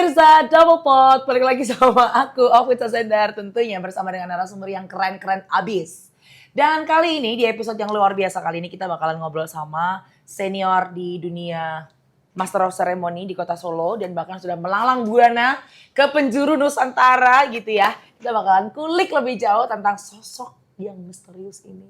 Pemirsa Double Pot, balik lagi sama aku, Ovit Sasendar, tentunya bersama dengan narasumber yang keren-keren abis. Dan kali ini, di episode yang luar biasa kali ini, kita bakalan ngobrol sama senior di dunia Master of Ceremony di kota Solo, dan bahkan sudah melanglang buana ke penjuru Nusantara gitu ya. Kita bakalan kulik lebih jauh tentang sosok yang misterius ini.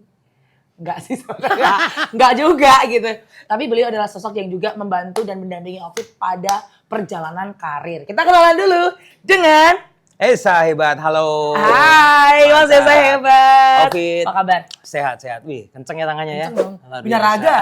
Enggak sih sebenarnya, enggak juga gitu. Tapi beliau adalah sosok yang juga membantu dan mendampingi Ovit pada perjalanan karir. Kita kenalan dulu dengan Esa Hebat, halo. Hai, Mas Esa Hebat. Ovit. Apa kabar? Sehat. Wih, kenceng ya tangannya ya. Kenceng dong. Luar Binaraga.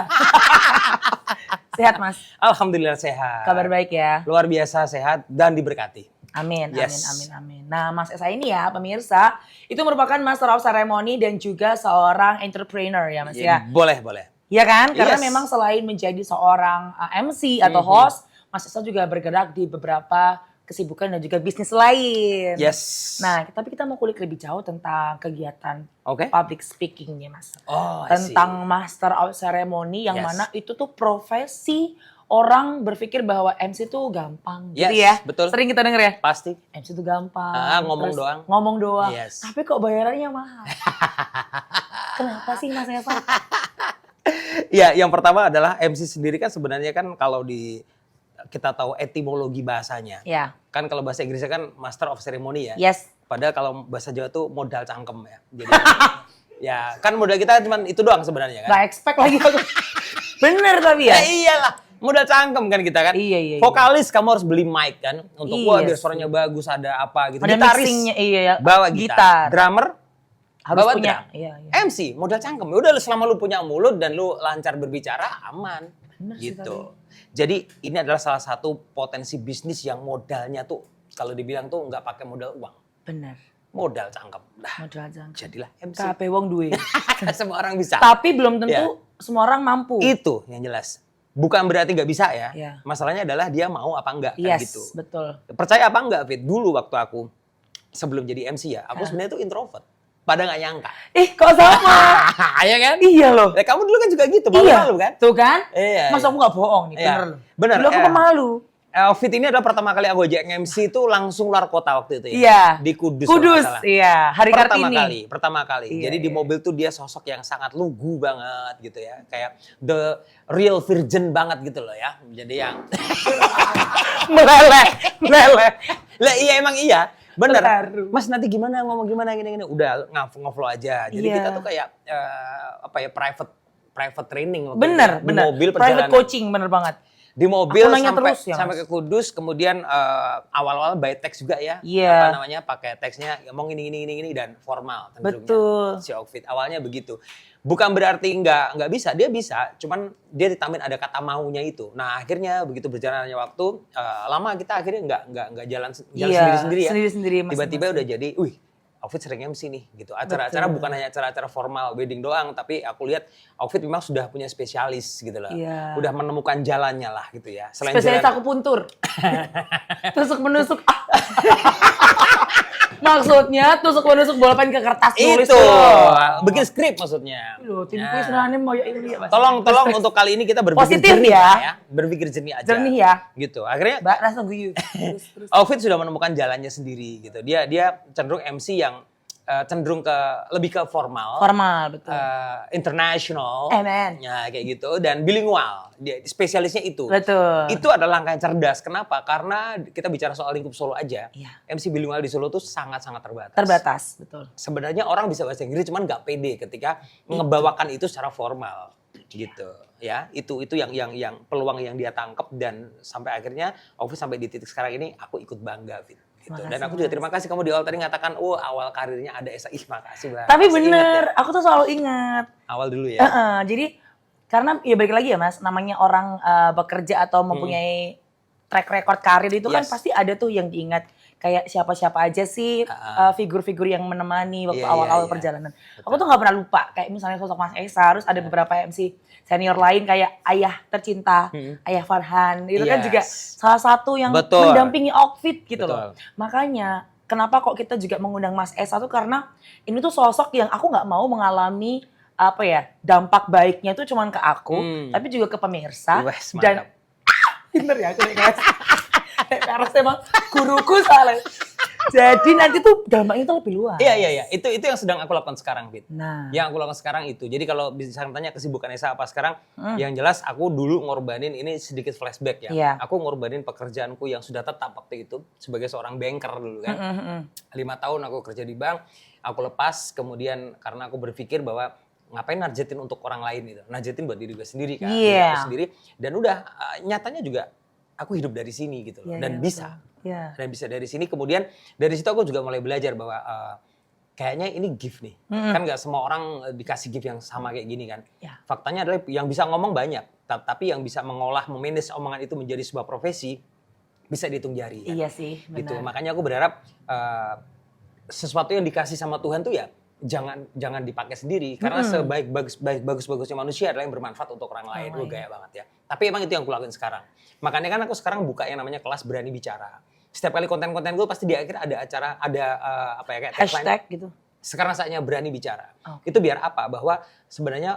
Sehat, Mas? Alhamdulillah sehat. Kabar baik ya? Luar biasa sehat dan diberkati. Amin, Yes. amin. Nah, Mas Esa ini ya, pemirsa, itu merupakan Master of Ceremony dan juga seorang entrepreneur ya, Mas ya. Boleh. Iya kan? Karena Yes. memang selain menjadi seorang MC atau host, Mas Esa juga bergerak di beberapa kesibukan dan juga bisnis lain. Yes. Nah, tapi kita mau kulik lebih jauh tentang kegiatan Oke. public speaking-nya, Mas. Oh, I see. Tentang Master of Ceremony yang Yes. mana itu tuh profesi orang berpikir bahwa MC tuh gampang gitu Yes, ya. betul. Sering kita denger ya. Pasti. MC tuh gampang. Ngomong terus doang. Ngomong doang. Yes. Tapi kok bayarannya mahal. Kenapa sih Mas Esa? Ya, yang pertama adalah MC sendiri kan sebenarnya kan kalau kita tahu etimologi bahasanya. Ya. Kan kalau bahasa Inggrisnya kan Master of Ceremony ya. Yes. Padahal kalau bahasa Jawa tuh modal cangkem ya. Jadi ya kan modal kita cuma itu doang sebenarnya kan. Gak expect lagi aku. Bener tapi ya. Ya iyalah, modal cangkem kan kita kan. Iya. Vokalis kamu harus beli mic kan untuk Iya biar sih. suaranya bagus, ada apa gitu. Ada Gitaris mixingnya, iya. bawa gitar. Drummer Harus bawa punya. drum. Iya. MC modal cangkem. Ya udah selama lu punya mulut dan lu lancar berbicara aman. Bener sih Gitu. Jadi ini adalah salah satu potensi bisnis yang modalnya tuh kalau dibilang tuh nggak pakai modal uang. Bener. Modal cangkem. Nah, Modal jangka. jadilah MC. Kabeh wong duwe. Semua orang bisa. Tapi belum tentu Ya. semua orang mampu. Itu yang jelas. Bukan berarti nggak bisa ya. Iya. Masalahnya adalah dia mau apa enggak kan Yes, gitu. betul. Percaya apa enggak, Fit? Dulu waktu aku sebelum jadi MC ya, aku sebenarnya tuh introvert. Pada nggak nyangka. Kok sama? Iya kan? Iya loh. Ya, kamu dulu kan juga gitu, Iya. malu kan? Tuh kan? Iya. Masa aku gak bohong nih, Iya. bener loh. Bener, Dulu aku iya. pemalu. Fit ini adalah pertama kali aku ajak MC itu langsung luar kota waktu itu ya. Iya. Di Kudus. Kudus, kalau nggak salah. iya. Hari Kartini. Pertama kali. Iya, Jadi di iya. mobil tuh dia sosok yang sangat lugu banget gitu ya. Kayak the real virgin banget gitu loh ya. Jadi yang Meleleh. lah iya emang iya. Bener. Terharu. Mas nanti gimana ngomong gimana gini. Udah ngeflow aja. Jadi Iya. kita tuh kayak private training waktu Bener. itu. Di mobil Private perjalanan. coaching, bener banget. Di mobil Aku nanya sampai terus ya, sampai Mas. ke Kudus, kemudian awal-awal by text juga ya. Iya. Apa namanya? Pakai teksnya ngomong ini dan formal cenderungnya. Betul. Si Ovit awalnya begitu. Bukan berarti nggak bisa, dia bisa, cuman dia ditambahin ada kata maunya itu. Nah, akhirnya begitu berjalannya waktu lama kita akhirnya nggak jalan sendiri-sendiri ya. Sendiri-sendiri. Tiba-tiba udah jadi, Ovit sering MC nih gitu. Acara-acara Betul. bukan hanya acara-acara formal wedding doang, tapi aku lihat Ovit memang sudah punya spesialis gitu loh. Iya. Udah menemukan jalannya lah gitu ya. Selain Spesialis jalan, aku puntur. Tusuk-menusuk. Maksudnya tusuk-menusuk bolpen ke kertas tulis itu tuh. bikin skrip maksudnya. Loh, tim Ya. kuis sebenarnya mau ya ini ya, Mas. Tolong untuk kali ini kita berpikir Positif jernih ya. Pak, ya. Berpikir jernih aja. Jernih ya. Gitu. Akhirnya Mbak rasa guyu. Terus. Ovit sudah menemukan jalannya sendiri gitu. Dia cenderung MC yang cenderung lebih ke formal. Formal, betul. International. Amen. Ya kayak gitu dan bilingual. Dia spesialisnya itu. Betul. Itu adalah langkah yang cerdas. Kenapa? Karena kita bicara soal lingkup Solo aja. Iya. MC bilingual di Solo tuh sangat-sangat terbatas. Terbatas, betul. Sebenarnya orang bisa bahasa Inggris cuman nggak pede ketika ngebawakan itu secara formal. Gitu. Ya, itu yang peluang yang dia tangkap dan sampai akhirnya Ovit sampai di titik sekarang ini aku ikut bangga, Fit. Gitu. Makasih, Dan aku juga terima kasih kamu di awal tadi ngatakan, awal karirnya ada Esa. Makasih banget. Tapi Masih ingat bener, ya? aku tuh selalu ingat. Awal dulu ya. Jadi karena ya balik lagi ya Mas, namanya orang bekerja atau mempunyai track record karir itu kan Yes. pasti ada tuh yang diingat. Kayak siapa-siapa aja sih figur-figur yang menemani waktu Iya, awal-awal iya. perjalanan. Aku tuh gak pernah lupa, kayak misalnya sosok Mas Esa, terus ada beberapa MC senior lain kayak Ayah Tercinta, Ayah Farhan, itu kan Yes. juga salah satu yang Betul. mendampingi Ovit gitu loh. Betul. Makanya kenapa kok kita juga mengundang Mas Esa tuh karena ini tuh sosok yang aku gak mau mengalami apa ya, dampak baiknya tuh cuman ke aku, tapi juga ke pemirsa. Wes, Dan mantap. pinter ya aku nih, guys. Karena emang guruku soalnya. Jadi nanti tuh dampaknya tuh lebih luas. Iya. Itu yang sedang aku lakukan sekarang, Fit. Nah. Yang aku lakukan sekarang itu. Jadi kalau bisa tanya kesibukan Esa apa sekarang, yang jelas aku dulu ngorbanin ini sedikit flashback ya. Iya. Aku ngorbanin pekerjaanku yang sudah tetap waktu itu sebagai seorang banker dulu kan. 5 tahun aku kerja di bank, aku lepas kemudian karena aku berpikir bahwa ngapain nargetin untuk orang lain gitu. Nargetin buat diri gue sendiri kan. Iya. Diri aku sendiri dan udah nyatanya juga aku hidup dari sini gitu loh. Iya, Dan iya, bisa. Iya. Dan bisa dari sini kemudian dari situ aku juga mulai belajar bahwa kayaknya ini gift nih. Kan nggak semua orang dikasih gift yang sama kayak gini kan. Ya. Faktanya adalah yang bisa ngomong banyak, tapi yang bisa mengolah, memanage omongan itu menjadi sebuah profesi bisa dihitung jari. Kan? Iya sih, benar. Gitu. Makanya aku berharap sesuatu yang dikasih sama Tuhan tuh ya jangan dipakai sendiri karena bagusnya manusia adalah yang bermanfaat untuk orang lain. Gue gaya banget ya. Tapi emang itu yang aku lakuin sekarang. Makanya kan aku sekarang buka yang namanya kelas berani bicara. Setiap kali konten-konten gue pasti di akhir ada acara, ada apa ya kayak hashtag gitu. Sekarang saatnya berani bicara. Okay. Itu biar apa? Bahwa sebenarnya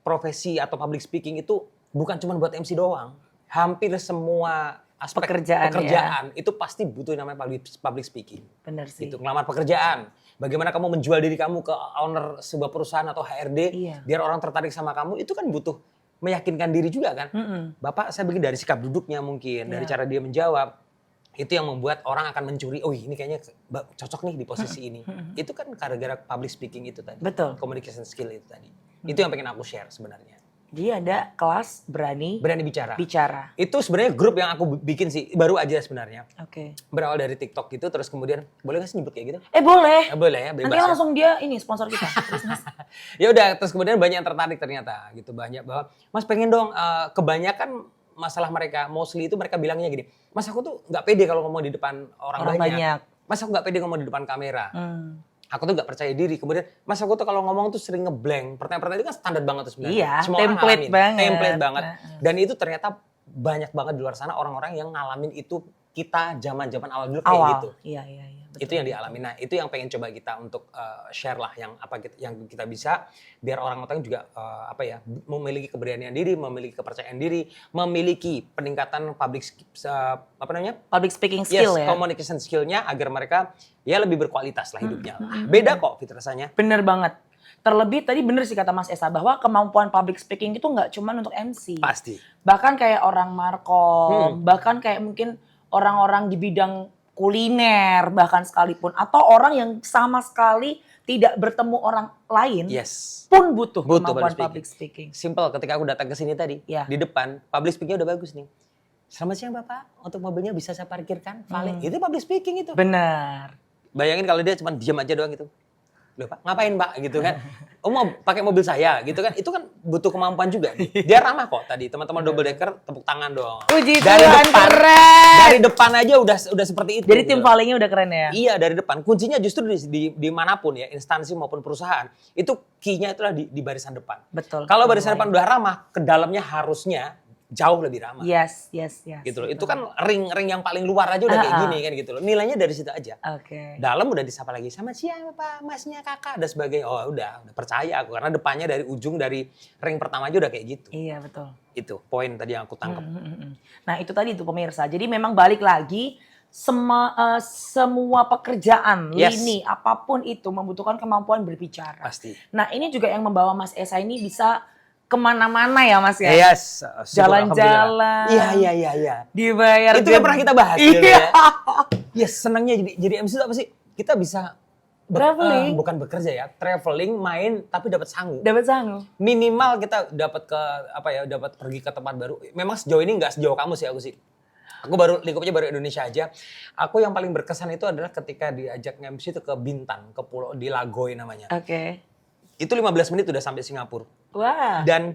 profesi atau public speaking itu bukan cuma buat MC doang. Hampir semua aspek pekerjaan itu pasti butuh namanya public speaking. Benar sih. Gitu, ngelamar pekerjaan. Bagaimana kamu menjual diri kamu ke owner sebuah perusahaan atau HRD, biar orang tertarik sama kamu, itu kan butuh meyakinkan diri juga kan. Bapak saya begini dari sikap duduknya mungkin, dari cara dia menjawab. Itu yang membuat orang akan mencuri, oh ini kayaknya cocok nih di posisi ini. Itu kan gara-gara public speaking itu tadi. Betul. Communication skill itu tadi. Itu yang pengen aku share sebenarnya. Jadi ada kelas berani bicara. Itu sebenarnya grup yang aku bikin sih, baru aja sebenarnya. Oke. Berawal dari TikTok gitu, terus kemudian, boleh nggak sih nyebut kayak gitu? Boleh. Boleh ya, bebas. Nanti langsung dia ini sponsor kita. Ya udah, terus kemudian banyak yang tertarik ternyata gitu, banyak bahwa Mas pengen dong, kebanyakan masalah mereka, mostly itu mereka bilangnya gini, Mas aku tuh nggak pede kalau ngomong di depan orang banyak. Mas aku nggak pede ngomong di depan kamera. Aku tuh nggak percaya diri. Kemudian, Mas aku tuh kalau ngomong tuh sering ngeblank. Pertanyaan-pertanyaan itu kan standar banget tuh sebenarnya. Iya, semua template banget. Template banget. Dan itu ternyata banyak banget di luar sana orang-orang yang ngalamin itu kita zaman-zaman awal dulu kayak gitu. Iya. Betul. Itu yang dialami. Nah, itu yang pengen coba kita untuk share lah yang kita bisa biar orang-orang juga memiliki keberanian diri, memiliki kepercayaan diri, memiliki peningkatan public speaking skill ya. Communication skill-nya agar mereka ya lebih berkualitas lah hidupnya. Beda kok Fit rasanya. Bener banget. Terlebih tadi bener sih kata Mas Esa bahwa kemampuan public speaking itu nggak cuma untuk MC. Pasti. Bahkan kayak orang markom, bahkan kayak mungkin orang-orang di bidang kuliner bahkan sekalipun atau orang yang sama sekali tidak bertemu orang lain pun butuh kemampuan public speaking. Simple, ketika aku datang ke sini tadi di depan public speaking udah bagus nih. Selamat siang Bapak, untuk mobilnya bisa saya parkirkan? Valet. Itu public speaking itu. Benar. Bayangin kalau dia cuma diam aja doang gitu. Loh Pak, ngapain Pak gitu kan? Oh mau pakai mobil saya gitu kan? Itu kan butuh kemampuan juga. Dia ramah kok tadi. Teman-teman double decker tepuk tangan dong. Puji Tuhan, keren. Dari depan aja udah seperti itu. Jadi tim Valenya udah keren ya? Iya dari depan. Kuncinya justru di manapun ya, instansi maupun perusahaan. Itu key-nya itulah di barisan depan. Betul. Kalau barisan depan udah ramah, ke dalamnya harusnya jauh lebih ramah. Yes. Gitu loh. Itu kan ring yang paling luar aja udah kayak gini kan gitu loh. Nilainya dari situ aja. Oke. Dalam udah disapa lagi sama siapa Pak, Masnya Kakak dan sebagainya. Oh udah percaya aku karena depannya dari ujung dari ring pertama aja udah kayak gitu. Iya betul. Itu poin tadi yang aku tangkap. Nah itu tadi tuh pemirsa. Jadi memang balik lagi semua pekerjaan lini apapun itu membutuhkan kemampuan berbicara. Pasti. Nah ini juga yang membawa Mas Esa ini bisa kemana-mana ya Mas ya. Yes. Jalan-jalan. Iya. Dibayar. Itu yang pernah kita bahas. Iya. Gitu ya. Yes, senangnya jadi MC itu apa sih? Kita bisa traveling. Bukan bekerja ya, traveling, main tapi dapat sangu. Minimal kita dapat dapat pergi ke tempat baru. Memang sejauh ini nggak sejauh kamu sih aku sih. Aku lingkupnya baru Indonesia aja. Aku yang paling berkesan itu adalah ketika diajak MC itu ke Bintan, ke pulau di Lagoy namanya. Oke. Itu 15 menit udah sampai Singapura. Wah. Dan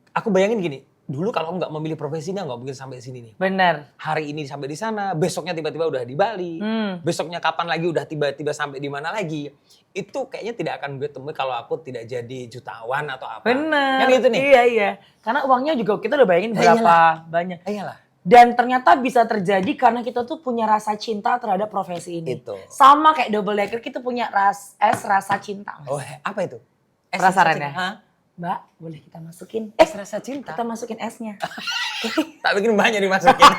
aku bayangin gini, dulu kalau nggak memilih profesi ini nggak mungkin sampai sini nih. Benar. Hari ini sampai di sana, besoknya tiba-tiba udah di Bali, besoknya kapan lagi udah tiba-tiba sampai di mana lagi. Itu kayaknya tidak akan gue temui kalau aku tidak jadi jutawan atau apa. Benar. Kan gitu nih. Iya. Karena uangnya juga kita udah bayangin berapa banyak. Iyalah. Dan ternyata bisa terjadi karena kita tuh punya rasa cinta terhadap profesi ini. Itu. Sama kayak double decker kita punya rasa cinta. Oh, apa itu? Penasaran ya? Mbak, boleh kita masukin? Rasa cinta. Kita masukin esnya. Tak bikin banyak dimasukin.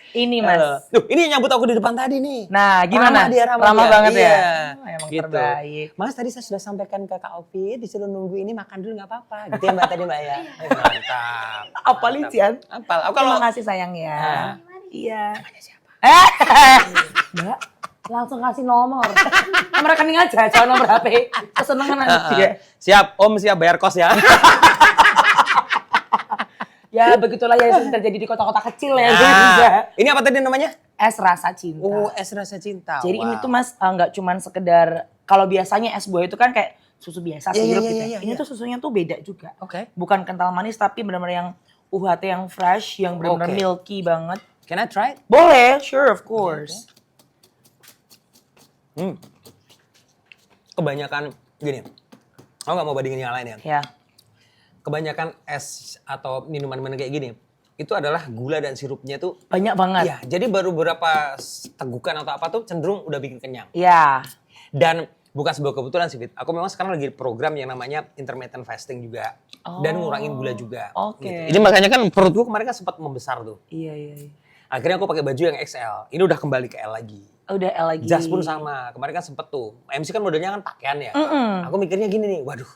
Ini Mas. Tuh, ini yang nyambut aku di depan tadi nih. Nah, gimana? Ramah Ramah dia. banget ya? Iya. Emang Gitu. terbaik. Mas tadi saya sudah sampaikan ke Kak Ovi, disuruh nunggu ini makan dulu nggak apa-apa. Gitu ya Mbak tadi Mbak ya. Mantap. Apa Mantap. Lician? Apal. Aku kalau Terima kasih sayang ya. Iya. namanya siapa? Mbak, langsung kasih nomor. Nomor rekening aja, jangan nomor HP. Kesenengan nanti ya. Siap, Om siap bayar kos ya. Ya begitulah yang sering terjadi di kota-kota kecil ya. Ini apa tadi namanya? Es rasa cinta. Oh, es rasa cinta. Jadi ini Wow. tuh Mas nggak cuman sekedar, kalau biasanya es buah itu kan kayak susu biasa, Iya, sirup iya, gitu. iya, Ini iya. tuh susunya tuh beda juga. Oke. Bukan kental manis tapi benar-benar yang UHT yang fresh, yang benar-benar Oke. milky banget. Can I try it? Boleh, sure of course. Kebanyakan gini. Aku nggak mau bandingin yang lain ya. Ya. Kebanyakan es atau minuman-minuman kayak gini itu adalah gula dan sirupnya tuh. Banyak banget. Iya, jadi baru beberapa tegukan atau apa tuh cenderung udah bikin kenyang. Ya. Dan bukan sebuah kebetulan sih, Fit. Aku memang sekarang lagi program yang namanya intermittent fasting juga. Dan ngurangin gula juga. Oke. Gitu. Jadi makanya kan perutku kemarin kan sempat membesar tuh. Iya, iya, iya. Akhirnya aku pakai baju yang XL. Ini udah kembali ke L lagi. Udah L lagi. Jas pun sama. Kemarin kan sempet tuh. MC kan modelnya kan pakaian ya. Aku mikirnya gini nih, waduh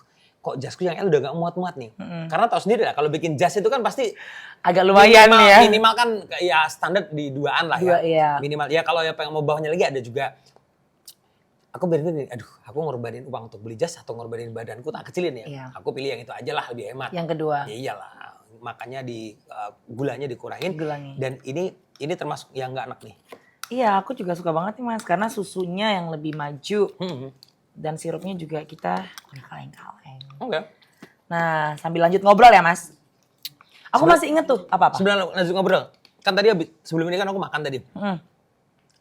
kok jasku yang L udah gak muat-muat nih. Karena tau sendiri lah kalau bikin jas itu kan pasti Agak lumayan minimal, ya. minimal kan ya standar di 2-an lah Dua, ya. iya. Minimal. Ya kalau yang pengen mau bawahnya lagi ada juga. Aku berpikir, aduh aku ngorbanin uang untuk beli jas atau ngorbanin badanku tak kecilin ya. Iya. Aku pilih yang itu aja lah, lebih hemat. Yang kedua. Ya iyalah, makanya gulanya dikurangin. Gulanya. Dan ini termasuk yang gak enak nih. Iya, aku juga suka banget nih Mas, karena susunya yang lebih maju. Dan sirupnya juga kita udah kaleng-kaleng. Oke. Nah, sambil lanjut ngobrol ya Mas. Aku masih inget tuh, apa-apa? Sebelum lanjut ngobrol, kan tadi sebelum ini kan aku makan tadi. Hmm.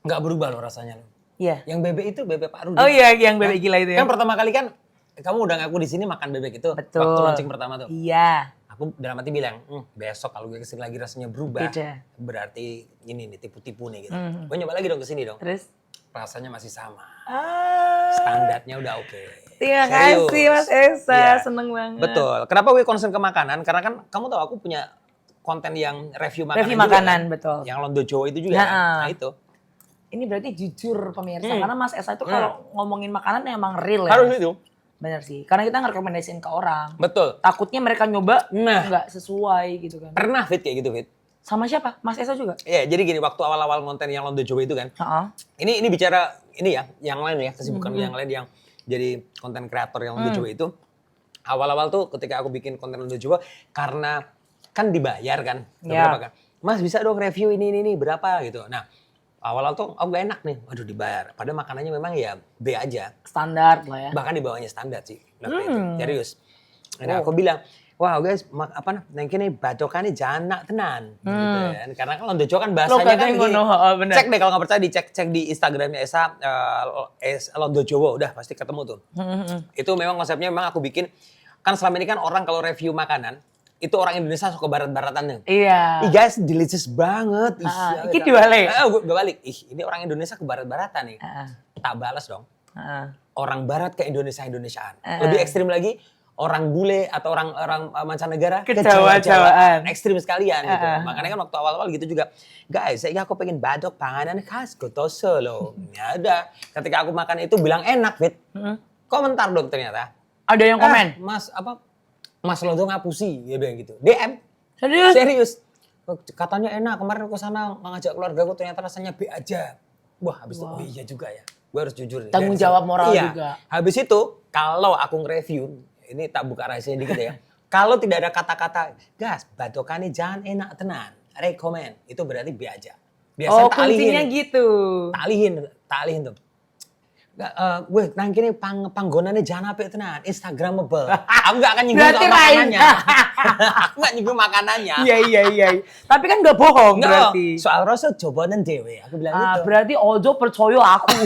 Nggak berubah loh rasanya. Iya. Yang bebek itu bebek Pak Rudi. Oh iya, yang bebek gila itu ya. Kan pertama kali kan kamu udah ngaku di sini makan bebek itu. Betul. Waktu launching pertama tuh. Iya. Aku dalam hati bilang, besok kalau gue kesini lagi rasanya berubah. Beda. Berarti ini nih tipu-tipu nih gitu. Gue nyoba lagi dong kesini dong. Terus? Rasanya masih sama. Ah, Standarnya udah oke. terima Serius. kasih Mas Esa, Iya. seneng banget. Betul. Kenapa gue concern ke makanan? Karena kan kamu tahu aku punya konten yang review makanan. Review juga makanan, kan? betul. Yang Londo Jawa itu juga. Nah, kan? Nah itu. Ini berarti jujur pemirsa, karena Mas Esa itu kalau ngomongin makanan emang real ya. Harus itu. Bener sih, karena kita ngerekomendasiin ke orang. Betul. Takutnya mereka nyoba Nah. nggak sesuai gitu kan. Pernah Fit kayak gitu Fit? Sama siapa? Mas Esa juga? Iya, jadi gini waktu awal-awal konten yang Londo Jawa itu kan. Heeh. Ini bicara ini ya, yang lain ya, kesibukan yang lain yang jadi konten kreator yang Londo Jawa itu. Awal-awal tuh ketika aku bikin konten Londo Jawa karena kan dibayar kan. Ya. Berapa kan? Mas bisa dong review ini berapa gitu. Nah, awal-awal tuh aku gak enak nih. Waduh dibayar. Padahal makanannya memang ya B aja. Standar lah ya. Bahkan di bawahnya standar sih. Waktu itu. Serius. Nah, aku bilang, wow guys, nang kene bacokannya janak tenan gitu kan. Karena kan Londo Jawa kan bahasanya kan Logatnya gini. ngono, heeh, bener. Cek deh kalau nggak percaya cek di Instagramnya Esa Londo Jawa udah pasti ketemu tuh. Itu memang konsepnya memang aku bikin kan selama ini kan orang kalau review makanan itu orang Indonesia suka barat-baratannya. Iya. Ih guys, delicious banget. Ih, iki dibalik. gue balik. Ih, ini orang Indonesia ke barat-baratan nih. Tak balas dong. Heeh. Orang barat ke Indonesiaan. Lebih ekstrim lagi, orang bule atau orang mancanegara Ke Jawa-Jawaan. Ekstrim sekalian gitu. Makanya kan waktu awal-awal gitu juga, guys, saya aku pengen badok panganan khas Gotoso loh. Ya udah, ketika aku makan itu bilang enak, Fit. Komentar dong ternyata. Ada yang komen? Mas Londo ngapusi, dia bilang gitu. DM. Serius? Serius. Katanya enak, kemarin aku sana ngajak keluarga aku ternyata rasanya B aja. Wah, habis itu, oh iya juga ya. Gue harus jujur. nih. Tanggung Dan jawab moral iya. juga. Habis itu, kalau aku nge-review, ini tak buka rahasia dikit ya. Kalau tidak ada kata-kata, gas, badokannya jangan enak tenan. Rekomen, itu berarti B aja. Biasanya tak alihin. Kuncinya gitu. Tak alihin tuh. Weh, nang kini panggonannya jangan apik tenan, Instagramable. Aku gak akan nyinggung Berarti soal makanannya. Aku gak nyinggung makanannya. Iya. Tapi kan gak bohong Nggak, berarti. soal rasa cobanan dewe, aku bilang gitu. Berarti ojo percaya aku.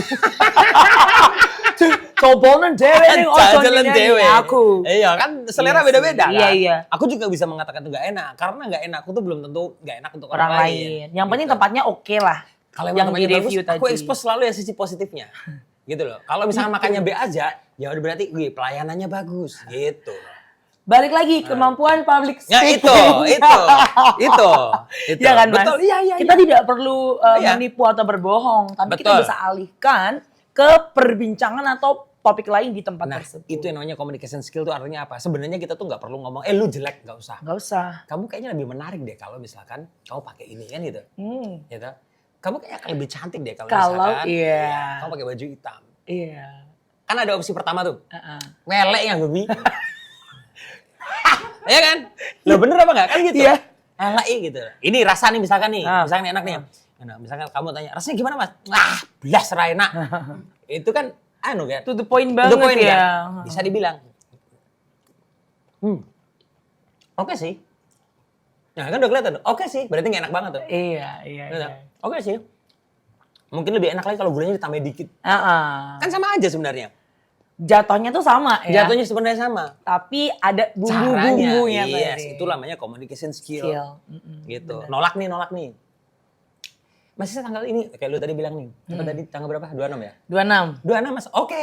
Cobanan dewe nih ojo Jalan dewe. aku. Iya kan selera Iya beda-beda sih. kan. Iya. Aku juga bisa mengatakan itu gak enak. Karena gak enakku tuh belum tentu gak enak untuk Orang orang lain. Yang penting Gitu. tempatnya oke lah. Kalau yang emang di tempatnya review bagus, aku tadi. expose selalu ya sisi positifnya. Gitu loh. Kalau misalnya makannya B aja, ya udah berarti gue pelayanannya bagus gitu. Balik lagi kemampuan public Ya speaking. itu. Ya kan Mas? Betul, iya. Kita tidak perlu Iya. menipu atau berbohong, tapi kita Betul. bisa alihkan ke perbincangan atau topik lain di tempat Nah, tersebut. itu yang namanya communication skill tuh artinya apa? Sebenarnya kita tuh nggak perlu ngomong, lu jelek, nggak usah. Nggak usah. Kamu kayaknya lebih menarik deh kalau misalkan kamu pakai ini kan gitu. Gitu. Kamu kayaknya akan lebih cantik deh kalau misalkan iya. kamu pakai baju hitam. Iya. Kan ada opsi pertama tuh. Heeh. Welek yang Gobi. Iya kan? Lo bener apa nggak? Kan gitu. Iya. Elek gitu. Ini rasa nih misalkan nih. Ah. Misalkan enak nih. Nah, misalkan kamu tanya, rasanya gimana Mas? Belas ra enak. Itu kan anu kan. To the point To banget the point, ya. kan? Bisa dibilang. Oke sih. Nah kan udah kelihatan. Oke sih. Berarti nggak enak banget tuh. Iya. Gitu. Oke sih. Mungkin lebih enak lagi kalau gulanya ditambahin dikit. Heeh. Kan sama aja sebenarnya. Jatuhnya tuh sama ya. Jatuhnya sebenarnya sama. Tapi ada Caranya, bumbu-bumbunya yes, tadi. itu namanya communication skill. Gitu. Bener. Nolak nih. Masih tanggal ini, kayak lu tadi bilang nih. Apa tadi tanggal berapa? 26 ya? 26. 26 Mas, oke.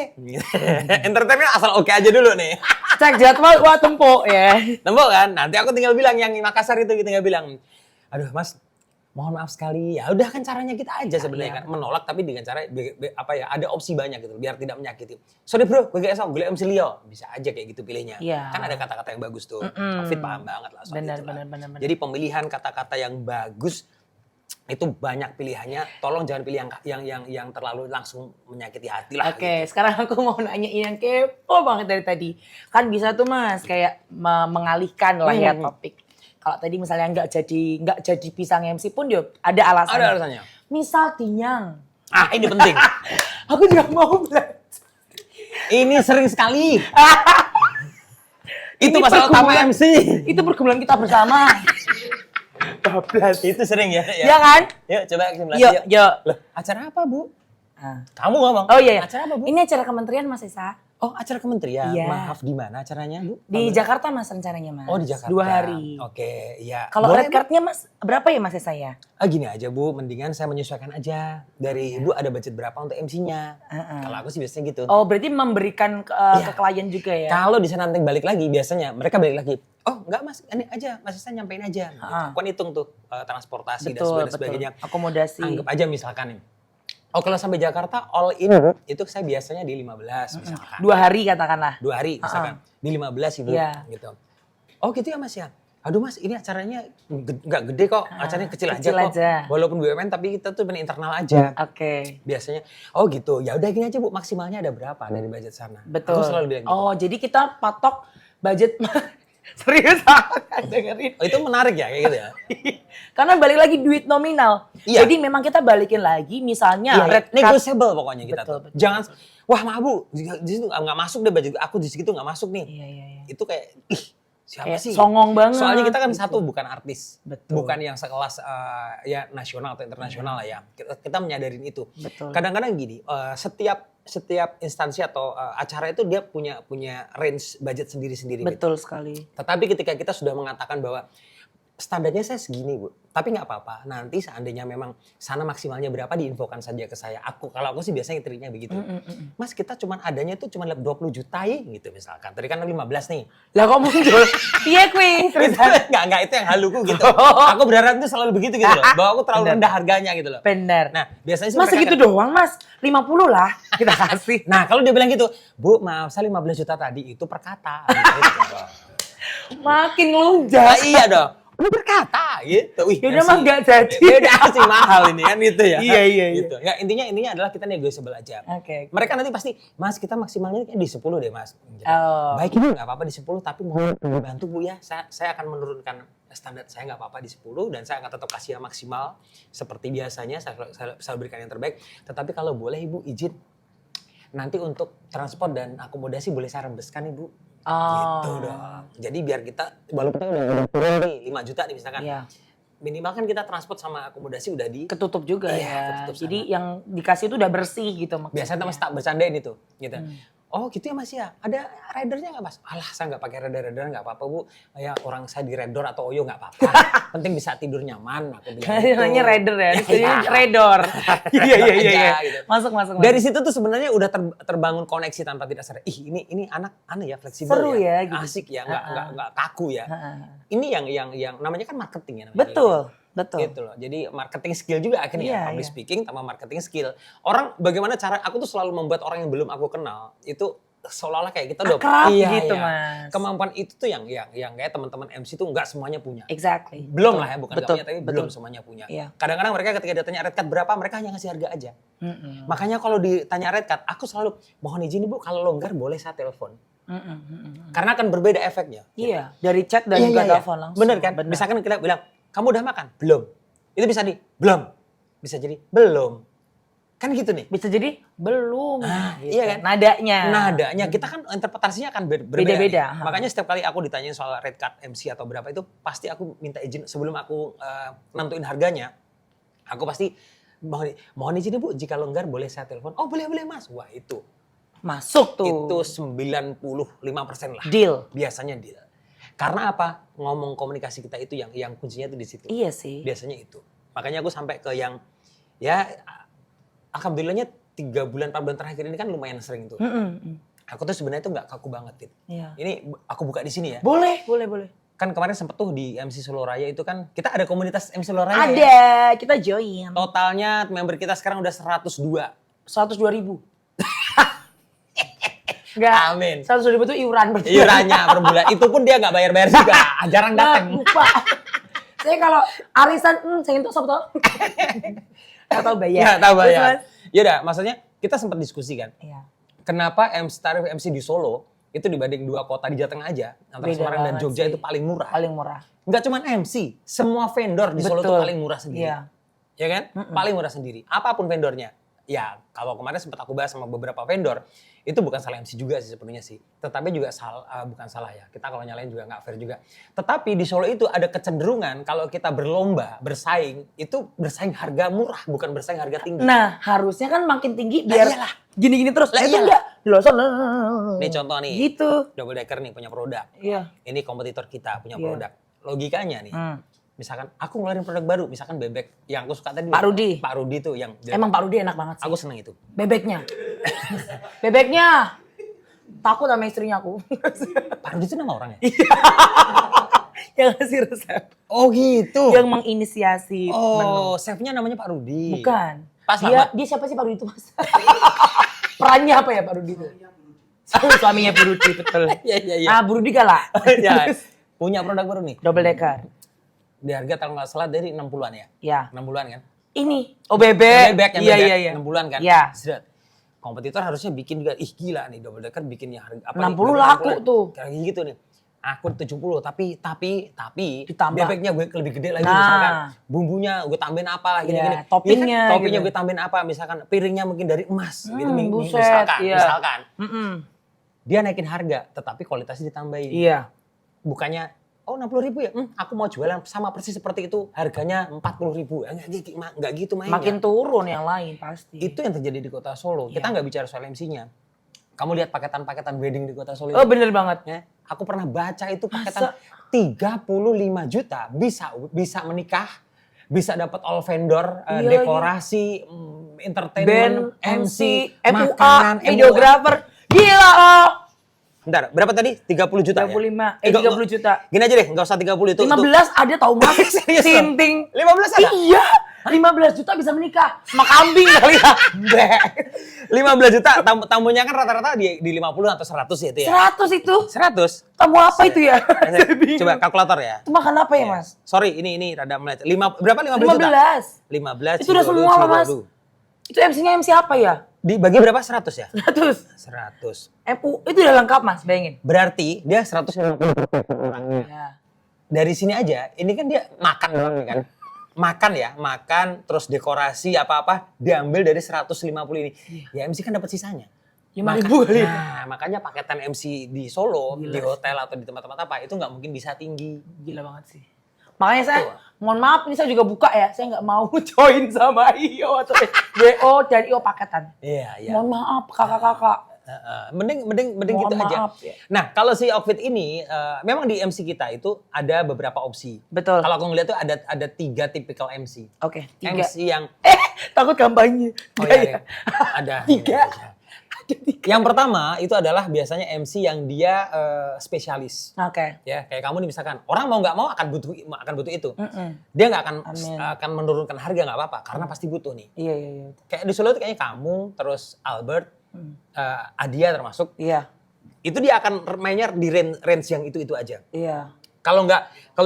Entertainment asal oke aja dulu nih. Cek jadwal wah tempo ya. Tembok kan? Nanti aku tinggal bilang yang Makassar itu tinggal bilang, aduh Mas, mohon maaf sekali. Ya udah kan caranya kita aja sebenarnya kan menolak tapi dengan cara ada opsi banyak gitu biar tidak menyakiti. Sorry bro, gue esok gue MC Leo. Bisa aja kayak gitu pilihnya. Iya. Kan ada kata-kata yang bagus tuh. Covid paham banget lah soal Benar, itu lah. benar. Jadi pemilihan kata-kata yang bagus itu banyak pilihannya. Tolong jangan pilih yang terlalu langsung menyakiti hati lah. Oke, Gitu. sekarang aku mau nanya yang kepo banget dari tadi. Kan bisa tuh Mas kayak mengalihkan lah ya topik. Kalau tadi misalnya nggak jadi pisang MC pun dia ada alasannya. Ada alasannya. Misal Tinyang. Ini penting. Aku juga mau belajar. Ini sering sekali. Itu Ini masalah utama pergumulan- MC. Itu pergumulan kita bersama. Bablas. Itu sering ya. Iya kan? Yuk coba simulasi Yuk, yuk. yuk. Loh, acara apa Bu? Ah. Kamu ngomong. Oh iya. Acara apa Bu? Ini acara kementerian Mas Esa. Oh acara kementerian. Iya. Maaf di mana acaranya Bu? Di Jakarta Mas rencananya Mas. Oh di Jakarta. 2 hari. Oke, iya. Kalau Boleh, red cardnya Mas berapa ya Mas Esa ya? Gini aja Bu, mendingan saya menyesuaikan aja. Dari Ibu ada budget berapa untuk MC-nya. Kalau aku sih biasanya gitu. Oh berarti memberikan ke Iya. klien juga ya? Kalau di sana nanti balik lagi, biasanya mereka balik lagi. Oh enggak Mas, ini aja, Mas saya nyampein aja. Gitu. Aku kan hitung tuh transportasi dan sebagainya. Akomodasi. Anggap aja misalkan nih. Oh kalau sampai Jakarta all in itu saya biasanya di 15 misalkan. 2 hari katakanlah. 2 hari misalkan. Di 15 Ibu Iya. gitu. Oh gitu ya Mas ya. Aduh Mas ini acaranya nggak gede kok. Acaranya kecil aja kecil kok. aja. Walaupun BUMN tapi kita tuh internal aja. Oke. Biasanya oh gitu. Ya udah gini aja Bu, maksimalnya ada berapa dari budget sana. Betul. Aku selalu bilang gitu. Oh jadi kita patok budget. Serius aku dengerin. Oh, itu menarik ya kayak gitu ya. Karena balik lagi duit nominal. Iya. Jadi memang kita balikin lagi misalnya Iya, red card. negotiable pokoknya kita Betul, tuh. betul, Jangan wah maaf Bu, di situ nggak masuk deh budget aku di situ nggak masuk nih. Iya. Itu kayak siapa Kayak sih? songong banget. Soalnya kita kan gitu. satu bukan artis, Betul. bukan yang sekelas ya nasional atau internasional lah ya. Kita menyadarin itu. Betul. Kadang-kadang gini, setiap instansi atau acara itu dia punya range budget sendiri-sendiri. Gitu. Betul sekali. Tetapi ketika kita sudah mengatakan bahwa standarnya saya segini Bu, tapi nggak apa-apa. Nanti seandainya memang sana maksimalnya berapa diinfokan saja ke saya. Kalau aku sih biasanya treatnya begitu. Mas kita cuman adanya itu cuma 20 juta gitu misalkan. Tadi kan 15 nih. Lah kok muncul? Piye kuwi? Enggak itu yang haluku gitu. Aku berharap itu selalu begitu gitu loh. Bahwa aku terlalu rendah harganya gitu loh. Bener. Nah biasanya sih Mas mereka segitu doang Mas? 50 lah kita kasih. Nah kalau dia bilang gitu, Bu maaf saya 15 juta tadi itu per kata. Gitu. Makin ngelunjak. Iya dong. Lu berkata gitu. Wih, Yaudah MC. Mas gak jadi. Udah sih mahal ini kan gitu ya. Iya. Gitu. Ya intinya adalah kita negotiable aja. Oke. Mereka nanti pasti, Mas kita maksimalnya kayak di 10 deh Mas. Gitu. Oh. Baik Ibu nggak apa-apa di 10 tapi mohon bantu Bu ya. Saya akan menurunkan standar saya nggak apa-apa di 10 dan saya akan tetap kasih yang maksimal seperti biasanya saya berikan yang terbaik. Tetapi kalau boleh Ibu izin nanti untuk transport dan akomodasi boleh saya rembeskan Ibu. Gitu dong. Jadi biar kita walaupun kita udah turun nih 5 juta nih misalkan. Iya. Minimal kan kita transport sama akomodasi udah di Ketutup juga Iya, ya. ketutup Jadi yang dikasih itu udah bersih gitu maksudnya. biasanya mas tak bercandain itu gitu. Oh gitu ya Mas ya, ada ridernya nggak Mas? Alah saya nggak pakai rider nggak apa-apa Bu. Ya orang saya di Redor atau Oyo nggak apa-apa. Penting bisa tidur nyaman, aku bilang gitu. Namanya rider ya, Iya. redor. Iya Aja, gitu. Masuk. Dari situ tuh sebenarnya udah terbangun koneksi tanpa tidak sadar. Ini anak aneh ya, fleksibel Seru ya, gitu. asik ya, nggak kaku ya. Heeh. Ini yang namanya kan marketing ya. Namanya Betul. gitu loh. Jadi marketing skill juga akhirnya Iya, public iya. speaking tambah marketing skill. Orang bagaimana cara aku tuh selalu membuat orang yang belum aku kenal itu seolah-olah kayak kita udah Akrab gitu, Mas. Kemampuan itu tuh yang kayak teman-teman MC tuh nggak semuanya punya. Exactly. Belum lah ya, bukan nggak Betul, punya tapi betul. belum semuanya punya. Iya. Kadang-kadang mereka ketika ditanya red card berapa, mereka hanya ngasih harga aja. Mm-mm. Makanya kalau ditanya red card, aku selalu mohon izin Ibu kalau longgar boleh saya telepon. Mm-mm. Karena akan berbeda efeknya. Iya, dari chat dan juga telepon langsung. Bener kan? Misalkan kita bilang, kamu udah makan? Belum. Itu bisa belum. Bisa jadi, belum. Kan gitu nih. Bisa jadi belum. Nah, gitu. iya kan? Nadanya kita kan interpretasinya akan berbeda. Beda-beda. Makanya setiap kali aku ditanyain soal red card MC atau berapa itu, pasti aku minta izin sebelum aku nentuin harganya. Aku pasti mohon izin Bu, jika longgar boleh saya telepon. Oh boleh Mas. Wah itu. Masuk tuh. Itu 95% lah. Deal. Biasanya deal. Karena apa? Ngomong komunikasi kita itu yang kuncinya tuh di situ. Iya sih. Biasanya itu. Makanya aku sampai ke yang ya alhamdulillahnya 3 bulan 4 bulan terakhir ini kan lumayan sering tuh. Aku tuh sebenarnya tuh nggak kaku banget gitu. Iya. Ini aku buka di sini ya. Boleh. Kan kemarin sempet tuh di MC Solo Raya itu kan kita ada komunitas MC Solo Raya ya. Ada, kita join. Totalnya member kita sekarang udah 102. 102.000. Enggak. Amin. 102.000 itu iuran berarti. Iurannya per bulan. Itu pun dia nggak bayar-bayar juga. Jarang datang. Lupa. Saya kalau arisan, saya itu siapa tau? Nggak tahu bayar. Nggak tahu bayar. Terus, Mas? Yaudah, maksudnya kita sempat diskusi kan. Iya. Kenapa tarif MC di Solo itu dibanding 2 kota di Jawa Tengah aja, antara Beda Semarang dan banget Jogja sih. itu paling murah. Paling murah. Nggak cuma MC, semua vendor di Solo itu Betul. paling murah sendiri. Iya. Ya kan? Paling murah sendiri. Apapun vendornya. Ya, kalau kemarin sempat aku bahas sama beberapa vendor, itu bukan salah MC juga sih sebenarnya sih. Tetapi juga bukan salah ya. Kita kalau nyalain juga nggak fair juga. Tetapi di Solo itu ada kecenderungan kalau kita berlomba, bersaing, itu bersaing harga murah, bukan bersaing harga tinggi. Nah, harusnya kan makin tinggi biar iyalah. gini-gini terus. Lah Itu iyalah. enggak. Loh, Nih contoh nih. Gitu. Double Decker nih punya produk. Iya. Ini kompetitor kita punya Iya. produk. Logikanya nih. Misalkan aku ngeluarin produk baru, misalkan bebek yang aku suka tadi. Pak Rudi. Pak Rudi tuh yang Emang Pak Rudi enak banget sih. aku seneng itu. Bebeknya. Bebeknya. Takut sama istrinya aku. Pak Rudi itu nama orangnya? Yang ngasih resep. Oh gitu. Yang menginisiasi menu. Oh, chefnya namanya Pak Rudi. Bukan. Pas Dia siapa sih Pak Rudi itu, Mas? Perannya apa ya Pak Rudi itu? Suaminya Bu Rudi, betul. Iya. Ah, Bu Rudi galak. Ya, punya produk baru nih. Double Decker. Di harga kalau nggak salah dari 60-an ya? Ya. 60-an kan? Ini. Oh, bebek. Yang Iya, bebek, iya, iya. 6 bulan kan? Iya. Sedot. Kompetitor harusnya bikin juga, ih gila nih Double Decker bikinnya harga apa 60 nih, laku 60-an. tuh. Kayak gitu nih. Aku 70 tapi Ditambah. bebeknya gue lebih gede lagi Nah. misalkan. Bumbunya gue tambahin apa gini-gini. Iya, toppingnya Iya kan, toppingnya gitu. gue tambahin apa misalkan piringnya mungkin dari emas gitu buset, iya. misalkan. Mm-mm. Dia naikin harga tetapi kualitasnya ditambahin. Iya. Bukannya oh 60.000 ya, aku mau jualan sama persis seperti itu, harganya 40.000. Enggak gitu mainnya. Makin turun yang lain pasti. Itu yang terjadi di kota Solo. Kita Iya. nggak bicara soal MC-nya. Kamu lihat paketan-paketan wedding di kota Solo Oh, itu. bener banget. Ya, aku pernah baca itu paketan 35 juta bisa menikah, bisa dapat all vendor, Iya, dekorasi, Band, entertainment, MC, makanan, MUA, videographer. Gila loh. Bentar, berapa tadi? 30 juta 35, ya? 30 juta. Gini aja deh, nggak usah 30 itu. 15 ada tau Mas. Serius, Sinting. 15 ada? Iya. 15 juta bisa menikah. Sama kambing kali ya. 15 juta, tamunya kan rata-rata di 50 atau 100 ya itu ya? 100 itu. 100? Tamu apa itu ya? Coba kalkulator ya. Itu makan apa ya, Mas? Sorry, ini rada melenceng. Berapa 15 juta? 15. 15. Itu udah semua loh, Mas. Itu MC-nya MC apa ya? Dibagi berapa? 100 ya? 100. 100. MU itu udah lengkap, Mas, bayangin. Berarti dia 150 orangnya. Ya. Dari sini aja, ini kan dia makan doang nih kan. Makan terus dekorasi apa-apa diambil dari 150 ini. Ya MC kan dapat sisanya. 5.000 kali. Nah, makanya paketan MC di Solo, Gila di hotel atau di tempat-tempat apa, itu nggak mungkin bisa tinggi. Gila banget sih. Makanya saya, mohon maaf ini saya juga buka ya, saya nggak mau join sama IO atau WO dan IO paketan. Iya. Mohon maaf kakak-kakak. Mending Mohon gitu aja. maaf ya. Nah, kalau si outfit ini memang di MC kita itu ada beberapa opsi. Betul. Kalau aku ngeliat tuh ada 3 tipikal MC. Oke, 3. MC yang Takut kampanye. oh Nggak iya, ada 3. Ada 3. Yang pertama itu adalah biasanya MC yang dia spesialis. Oke. Ya, kayak kamu nih misalkan, orang mau nggak mau akan butuh itu. Mm-mm. Dia nggak Amin. akan menurunkan harga nggak apa-apa karena pasti butuh nih. Iya. Kayak di Solo itu kayaknya kamu, terus Albert, Adia termasuk, Iya. itu dia akan mainnya di range yang itu aja. Iya. Kalau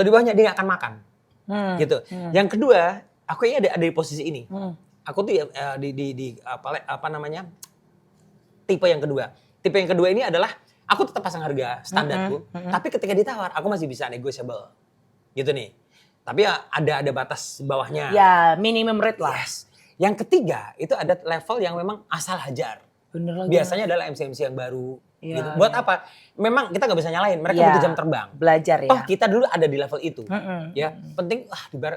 di bawahnya dia nggak akan makan, gitu. Hmm. Yang kedua, aku ini ada di posisi ini. Hmm. Aku tuh di apa namanya, tipe yang kedua. Tipe yang kedua ini adalah aku tetap pasang harga standarku, tapi ketika ditawar aku masih bisa negotiable, gitu nih. Tapi ya ada batas bawahnya. Ya, minimum rate lah. Yes. Yang ketiga itu ada level yang memang asal hajar. Bener lagi. Biasanya adalah MC yang baru. Iya, Gitu. Buat iya. apa? Memang kita nggak bisa nyalain. Mereka Iya. butuh jam terbang. Belajar ya. Oh kita dulu ada di level itu. Mm-mm. Ya penting.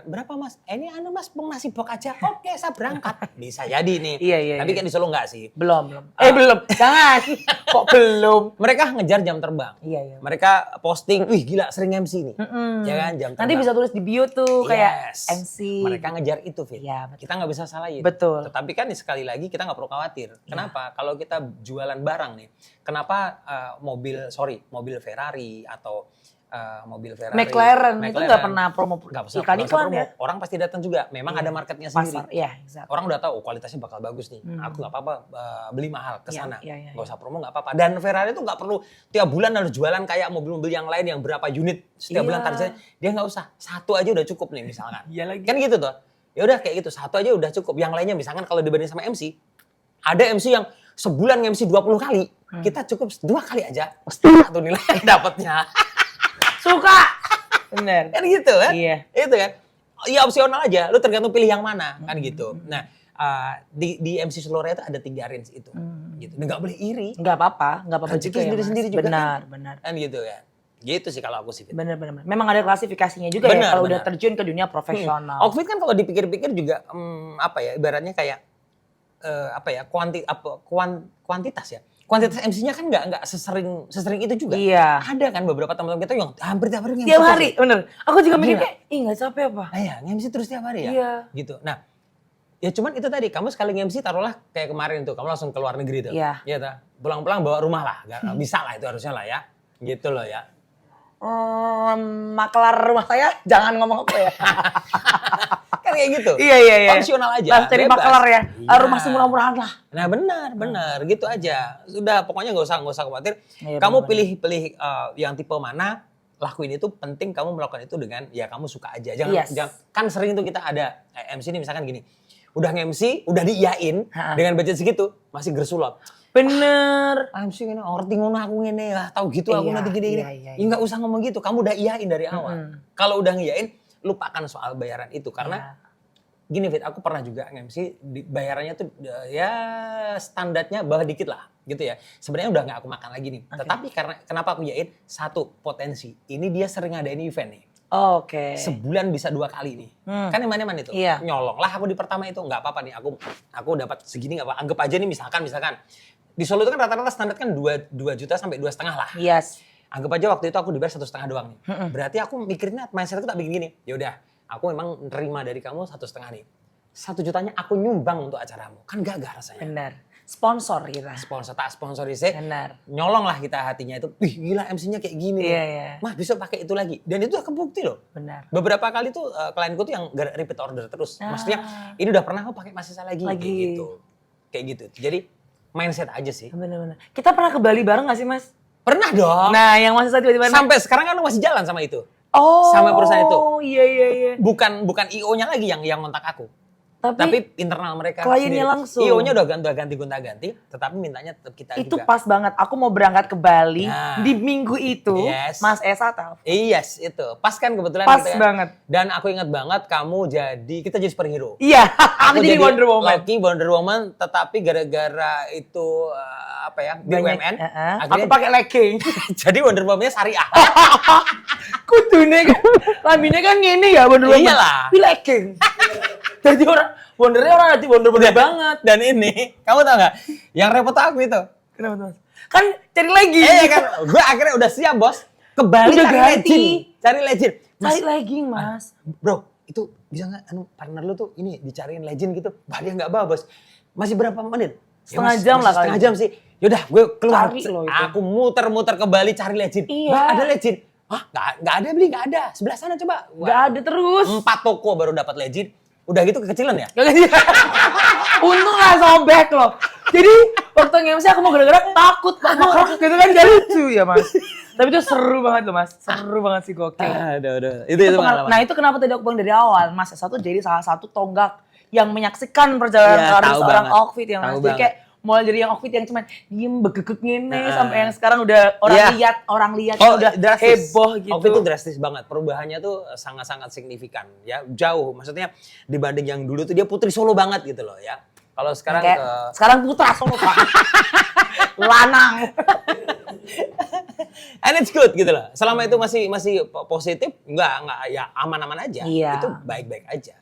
Berapa mas? Ini mas nasi bok aja. Oke saya berangkat. Bisa jadi nih. Iya. Tapi kan di Solo nggak sih. Belum. Belum. Jangan. Kok belum? Mereka ngejar jam terbang. Iya. Mereka posting. Wih gila sering MC nih. Mm-mm. Ya kan jam terbang. Nanti bisa tulis di bio tuh kayak Yes. MC. Mereka ngejar itu, Fit. Iya, betul. Kita nggak bisa salahin. Betul. Tetapi kan sekali lagi kita nggak perlu khawatir. Kenapa? Kalau kita jualan barang nih, kenapa mobil Ferrari atau mobil Ferrari, McLaren itu nggak pernah promo nggak usah iklan promo. ya. Orang pasti datang juga. Memang Iya. ada marketnya sendiri. Pasar. Iya, exactly. Orang udah tahu kualitasnya bakal bagus nih. Aku nggak apa-apa beli mahal ke sana. Iya. Nggak usah promo nggak apa-apa. Dan Ferrari itu nggak perlu tiap bulan harus jualan kayak mobil-mobil yang lain yang berapa unit setiap Iya. bulan targetnya. Dia nggak usah. 1 aja udah cukup nih misalkan. Iya lagi. Kan gitu tuh. Ya udah kayak gitu. 1 aja udah cukup. Yang lainnya misalkan kalau dibanding sama MC, ada MC yang sebulan MC 20 kali. Kita cukup 2 kali aja. Pasti tuh nilai dapatnya. Suka. Bener. Kan gitu kan? Iya. Itu kan. Ya opsional aja, lu tergantung pilih yang mana kan gitu. Nah, di MC Seluruh itu ada 3 range itu. Gitu. Dan nggak boleh iri. Nggak apa-apa Rezeki juga ya, Mas. sendiri-sendiri juga Benar. Kan gitu kan. Gitu sih kalau aku sih. Fit. Bener. Memang ada klasifikasinya juga Benar, ya kalau udah benar. terjun ke dunia profesional. Outfit kan kalau dipikir-pikir juga apa ya, ibaratnya kayak kuantitas ya. Kuantitas MC-nya kan nggak sesering itu juga. Iya. Ada kan beberapa teman-teman kita yang hampir tiap hari Tiap hari, bener. Aku juga mikir Gila. kayak, nggak capek apa? Nah ya, nge-MC terus tiap hari ya? Iya. Gitu. Nah, ya cuman itu tadi, kamu sekali nge-MC taruhlah kayak kemarin tuh, kamu langsung ke luar negeri tuh. Iya. Iya tuh. Pulang-pulang bawa rumah lah. Gak bisa lah itu harusnya lah ya. Gitu loh ya. Maklar rumah saya jangan ngomong apa ya. Kan kayak gitu. Iya. Fungsional aja. Lah cari bebas. maklar ya. Iya. Rumah semurah-murahan lah. Nah benar. Gitu aja. Sudah pokoknya nggak usah khawatir. Iya, Kamu benar-benar. pilih yang tipe mana, lakuin itu penting kamu melakukan itu dengan ya kamu suka aja. Yes. Jangan kan sering tuh kita ada MC ini misalkan gini. Udah nge-MC, udah diiyain dengan budget segitu, masih gersulot. Bener. MC ini ngerti ngono aku ngene lah, tahu gitu aku Iya, nanti gini-gini. iya. Ya nggak usah ngomong gitu, kamu udah iyain dari awal. Kalau udah ngiyain, lupakan soal bayaran itu karena gini Fit, aku pernah juga nge-MC bayarannya tuh ya standarnya bawah dikit lah gitu ya. Sebenarnya udah nggak aku makan lagi nih. Tetapi karena kenapa aku iyain? 1 potensi. Ini dia sering ngadain event nih. Oke. Sebulan bisa 2 kali nih. Kan yang mana itu? Iya. Nyolong lah aku di pertama itu nggak apa-apa nih. Aku dapat segini nggak apa. Anggap aja nih misalkan di Solo itu kan rata-rata standar kan 2 juta sampai 2,5 lah. Yes. Anggap aja waktu itu aku dibayar 1,5 doang nih. Berarti aku mikirnya mindsetku tak bikin gini. Ya udah, aku memang nerima dari kamu 1,5 nih. 1 jutanya aku nyumbang untuk acaramu. Kan gagah rasanya. Bener. Sponsor kita. Sponsorisnya. Benar. Nyolong lah kita hatinya itu. Wih gila MC-nya kayak gini. Iya. Mah besok pakai itu lagi. Dan itu kebukti loh. Benar. Beberapa kali tuh klienku tuh yang repeat order terus. Maksudnya ini udah pernah aku pakai masih lagi. Kayak gitu. Jadi mindset aja sih. Bener. Kita pernah ke Bali bareng gak sih Mas? Pernah dong. Nah yang masih saat tiba-tiba. Sampai sekarang kan lu masih jalan sama itu. Oh. Sama perusahaan itu. Iya. Bukan IO-nya lagi yang ngontak aku. Tapi internal mereka kliennya sendiri. langsung. IO-nya udah ganti gonta-ganti, tetapi mintanya tetap kita itu juga. pas banget. Aku mau berangkat ke Bali Nah. di minggu itu. Yes. Mas Esa tahu. Yes, itu. Pas kan kebetulan Pas gitu kan. banget. Dan aku ingat banget kita jadi superhero. Iya. Aku jadi Wonder Woman. Loki Wonder Woman, tetapi gara-gara itu BUMN. Aku pakai legging. Jadi Wonder Woman-nya syariah. Kudune kan. Lambine kan gini ya Wonder Woman. Iyalah. Di legging. Jadi Wondernya orang nanti Wonder banget. Dan ini, kamu tau gak? Yang repot aku itu. Kenapa tuh Mas? Kan cari lagi. Kan, gue akhirnya udah siap bos. Ke Bali Udah cari ganti. legend. Cari legend. Cari legging Mas. Bro, itu bisa nggak partner lu tuh ini dicariin legend gitu? Bah dia nggak bawa bos. Masih berapa menit? Setengah Mas, jam lah setengah kali. jam sih. Yaudah gue keluar. Cari loh itu. Aku muter-muter ke Bali cari legend. Iya. Bah, ada legend. Hah? Nggak ada beli, nggak ada. Sebelah sana coba. Gak ada terus. 4 toko baru dapat legend. Udah gitu kekecilan ya? Untung gak sobek loh. Jadi waktu nge-MC aku mau gerak-gerak takut banget gitu kan gak lucu ya Mas. Tapi itu seru banget loh Mas. Seru banget sih gokil. Aduh. Itu pengalaman. Nah itu kenapa tadi aku bilang dari awal Mas Esa tuh jadi salah satu tonggak yang menyaksikan perjalanan Iya, karir tahu seorang banget. Okfit ya Mas. Tahu Jadi banget. kayak mulai dari yang Okfit yang cuman diem begegek gini sampai yang sekarang udah orang lihat udah drastis. heboh gitu. Waktu itu drastis banget. Perubahannya tuh sangat-sangat signifikan ya. Jauh. Maksudnya dibanding yang dulu tuh dia putri Solo banget gitu loh ya. Kalau sekarang Kayak, sekarang putra Solo Pak. Lanang. and it's good gitu loh. Selama itu masih positif, enggak ya aman-aman aja. Iya. Itu baik-baik aja.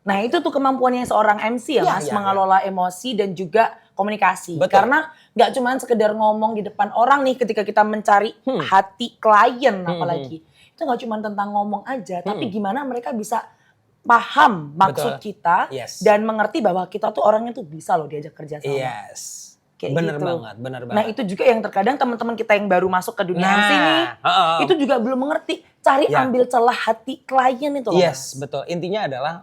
Nah itu tuh kemampuannya seorang MC ya Iya, Mas, iya, mengelola emosi dan juga komunikasi. Betul. Karena nggak cuma sekedar ngomong di depan orang nih ketika kita mencari hati klien apalagi. Itu nggak cuma tentang ngomong aja, tapi gimana mereka bisa paham maksud Betul. kita Yes. dan mengerti bahwa kita tuh orangnya tuh bisa loh diajak kerja sama. Yes. Kayak bener gitu. banget. Nah itu juga yang terkadang teman-teman kita yang baru masuk ke dunia MC nih, itu juga belum mengerti. Cari Ya. ambil celah hati klien itu loh. Yes, Mas. betul. Intinya adalah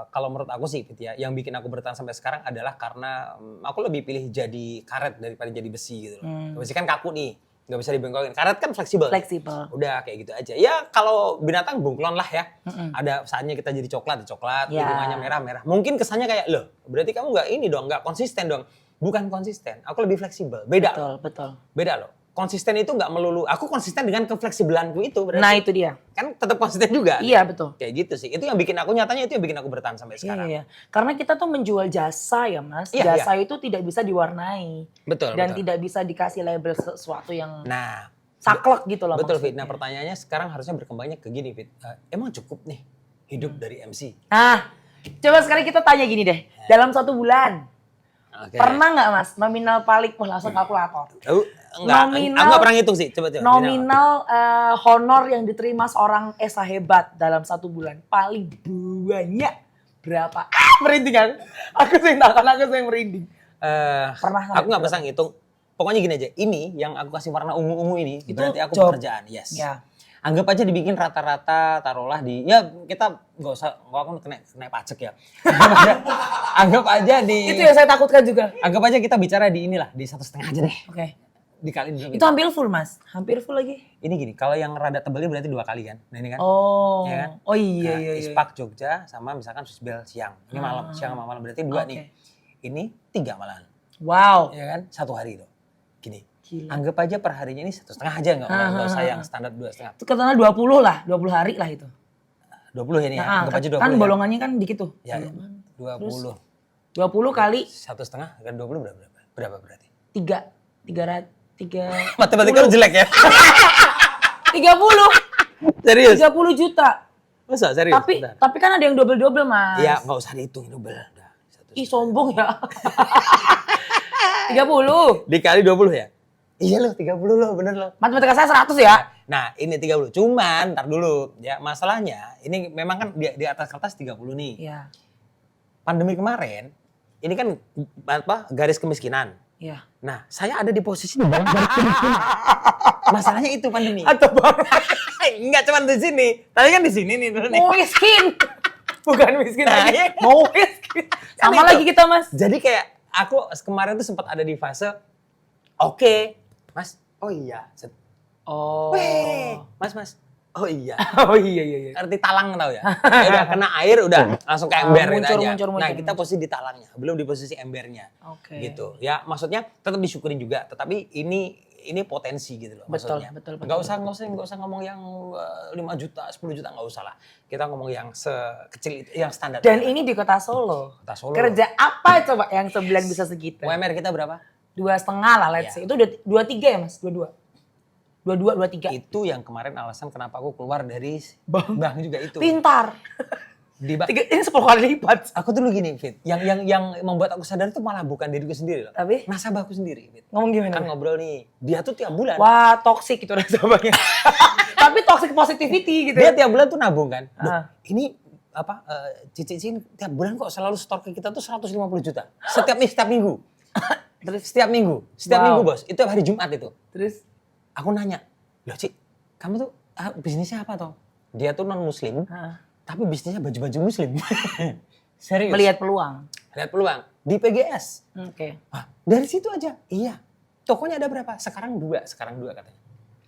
kalau menurut aku sih Fit ya, yang bikin aku bertahan sampai sekarang adalah karena aku lebih pilih jadi karet daripada jadi besi gitu loh. Besi kan kaku nih, nggak bisa dibengkokin. Karet kan fleksibel. Fleksibel. Udah kayak gitu aja. Ya kalau binatang bunglon lah ya. Ada saatnya kita jadi coklat, Ya. lingkungannya merah. Mungkin kesannya kayak, loh berarti kamu nggak ini dong, nggak konsisten dong. Bukan konsisten, aku lebih fleksibel. Beda loh. Betul. Beda loh. Konsisten itu nggak melulu, aku konsisten dengan kefleksibelanku itu berarti. Nah itu dia. Kan tetap konsisten juga. Iya betul. Kayak gitu sih. Itu yang bikin aku nyatanya itu yang bikin aku bertahan sampai sekarang. Iya. Karena kita tuh menjual jasa ya Mas. Iya, Jasa itu tidak bisa diwarnai. Betul. Dan betul. tidak bisa dikasih label sesuatu yang Nah, saklek gitu loh betul Fit. maksudnya. Nah pertanyaannya sekarang harusnya berkembangnya ke gini Fit. Emang cukup nih hidup dari MC? Nah, coba sekarang kita tanya gini deh. Dalam 1 bulan, Oke. pernah nggak Mas nominal paling, langsung kalkulator. Enggak, Nominal- aku nggak pernah ngitung sih. Coba. Nominal honor yang diterima seorang Esa hebat dalam 1 bulan. Paling banyak berapa? Merinding kan? Aku sih merinding. Pernah Aku nggak bisa ngitung. Pokoknya gini aja. Ini yang aku kasih warna ungu-ungu ini Itu berarti aku job. pekerjaan. Yes. Ya. Anggap aja dibikin rata-rata taruhlah di ya kita nggak usah aku kena pajak ya. Anggap aja di Itu yang saya takutkan juga. anggap aja kita bicara di inilah di 1,5 aja deh. Oke. Dikaliin dulu. Itu hampir full Mas. Hampir full lagi. Ini gini, kalau yang rada tebelnya berarti 2 kali kan. Nah ini kan. Oh. Ya kan? Oh iya Nah, iya. Ispak Jogja sama misalkan Susbel siang. Ini malam, siang sama malam berarti 2 Oke. nih. Ini 3 malahan. Wow. Ya kan? 1 hari loh. Gini. Gila. Anggap aja per harinya ini 1,5 aja nggak usah yang standar 2,5. Itu katakanlah 20 lah, 20 hari lah itu. 20 ini ya. Nah, Anggap aja 20. kan ya. bolongannya kan dikit tuh. Ya, 20. 20 kali 1,5 kan 20 berapa? Berapa berarti? 3 Matematika lu jelek ya? 30 Serius? 30 juta. Masa serius? Tapi Bentar. tapi kan ada yang double-double, Mas. Ya nggak usah dihitung double. Udah. Ih, sombong ya. 30. Dikali 20 ya? Iya loh 30 loh bener loh. Matematika saya 100 ya. Nah ini 30. Cuman ntar dulu ya masalahnya ini memang kan di atas kertas 30 nih. Iya. Pandemi kemarin ini kan apa garis kemiskinan. Iya. Nah saya ada di posisi di bawah garis kemiskinan. Masalahnya itu pandemi. Atau bang. Enggak cuma di sini. Tapi kan di sini nih dulu nih. Mau miskin. Bukan miskin Nah, lagi. iya. Mau miskin. Sama itu. lagi kita, Mas. Jadi kayak aku kemarin tuh sempat ada di fase oke, Mas. Oh iya. Oh. Weh, Mas. Oh iya. Oh iya. Arti talang tau ya? Ya udah kena air udah langsung ke ember gitu aja. muncur. Nah kita posisi di talangnya, belum di posisi embernya. Oke. Gitu. Ya maksudnya tetap disyukurin juga, tetapi ini potensi gitu loh Betul, maksudnya. betul. Nggak usah ngomong yang 5 juta, 10 juta nggak usah lah. Kita ngomong yang sekecil itu, yang standar. Dan ini di Kota Solo. Kota Solo. Kerja apa coba yang sebulan bisa segitu? UMR kita berapa? 2,5 lah let's say. Itu udah 23 ya, Mas? 22. 23. Itu yang kemarin alasan kenapa aku keluar dari Bank. bank juga itu. Pintar. Ini 10 kali lipat. Aku dulu gini, Fit. Yang membuat aku sadar itu malah bukan diriku sendiri loh. Tapi? Nasabahku sendiri, Fit. Ngomong gimana? Kan ngobrol nih. Dia tuh tiap bulan. Wah, toxic itu nasabahnya. Tapi toxic positivity gitu. Dia tiap bulan tuh nabung kan. Ah. Ini apa Cici tiap bulan kok selalu store ke kita tuh 150 juta. Setiap minggu. Terus Setiap minggu. Minggu, Bos. Itu hari Jumat itu. terus Aku nanya, "Loh, Cik, kamu tuh bisnisnya apa toh?" Dia tuh non muslim. Tapi bisnisnya baju-baju muslim. Serius. melihat peluang. Lihat peluang di PGS. Oke. Ah, dari situ aja. Iya. Tokonya ada berapa? Sekarang dua katanya.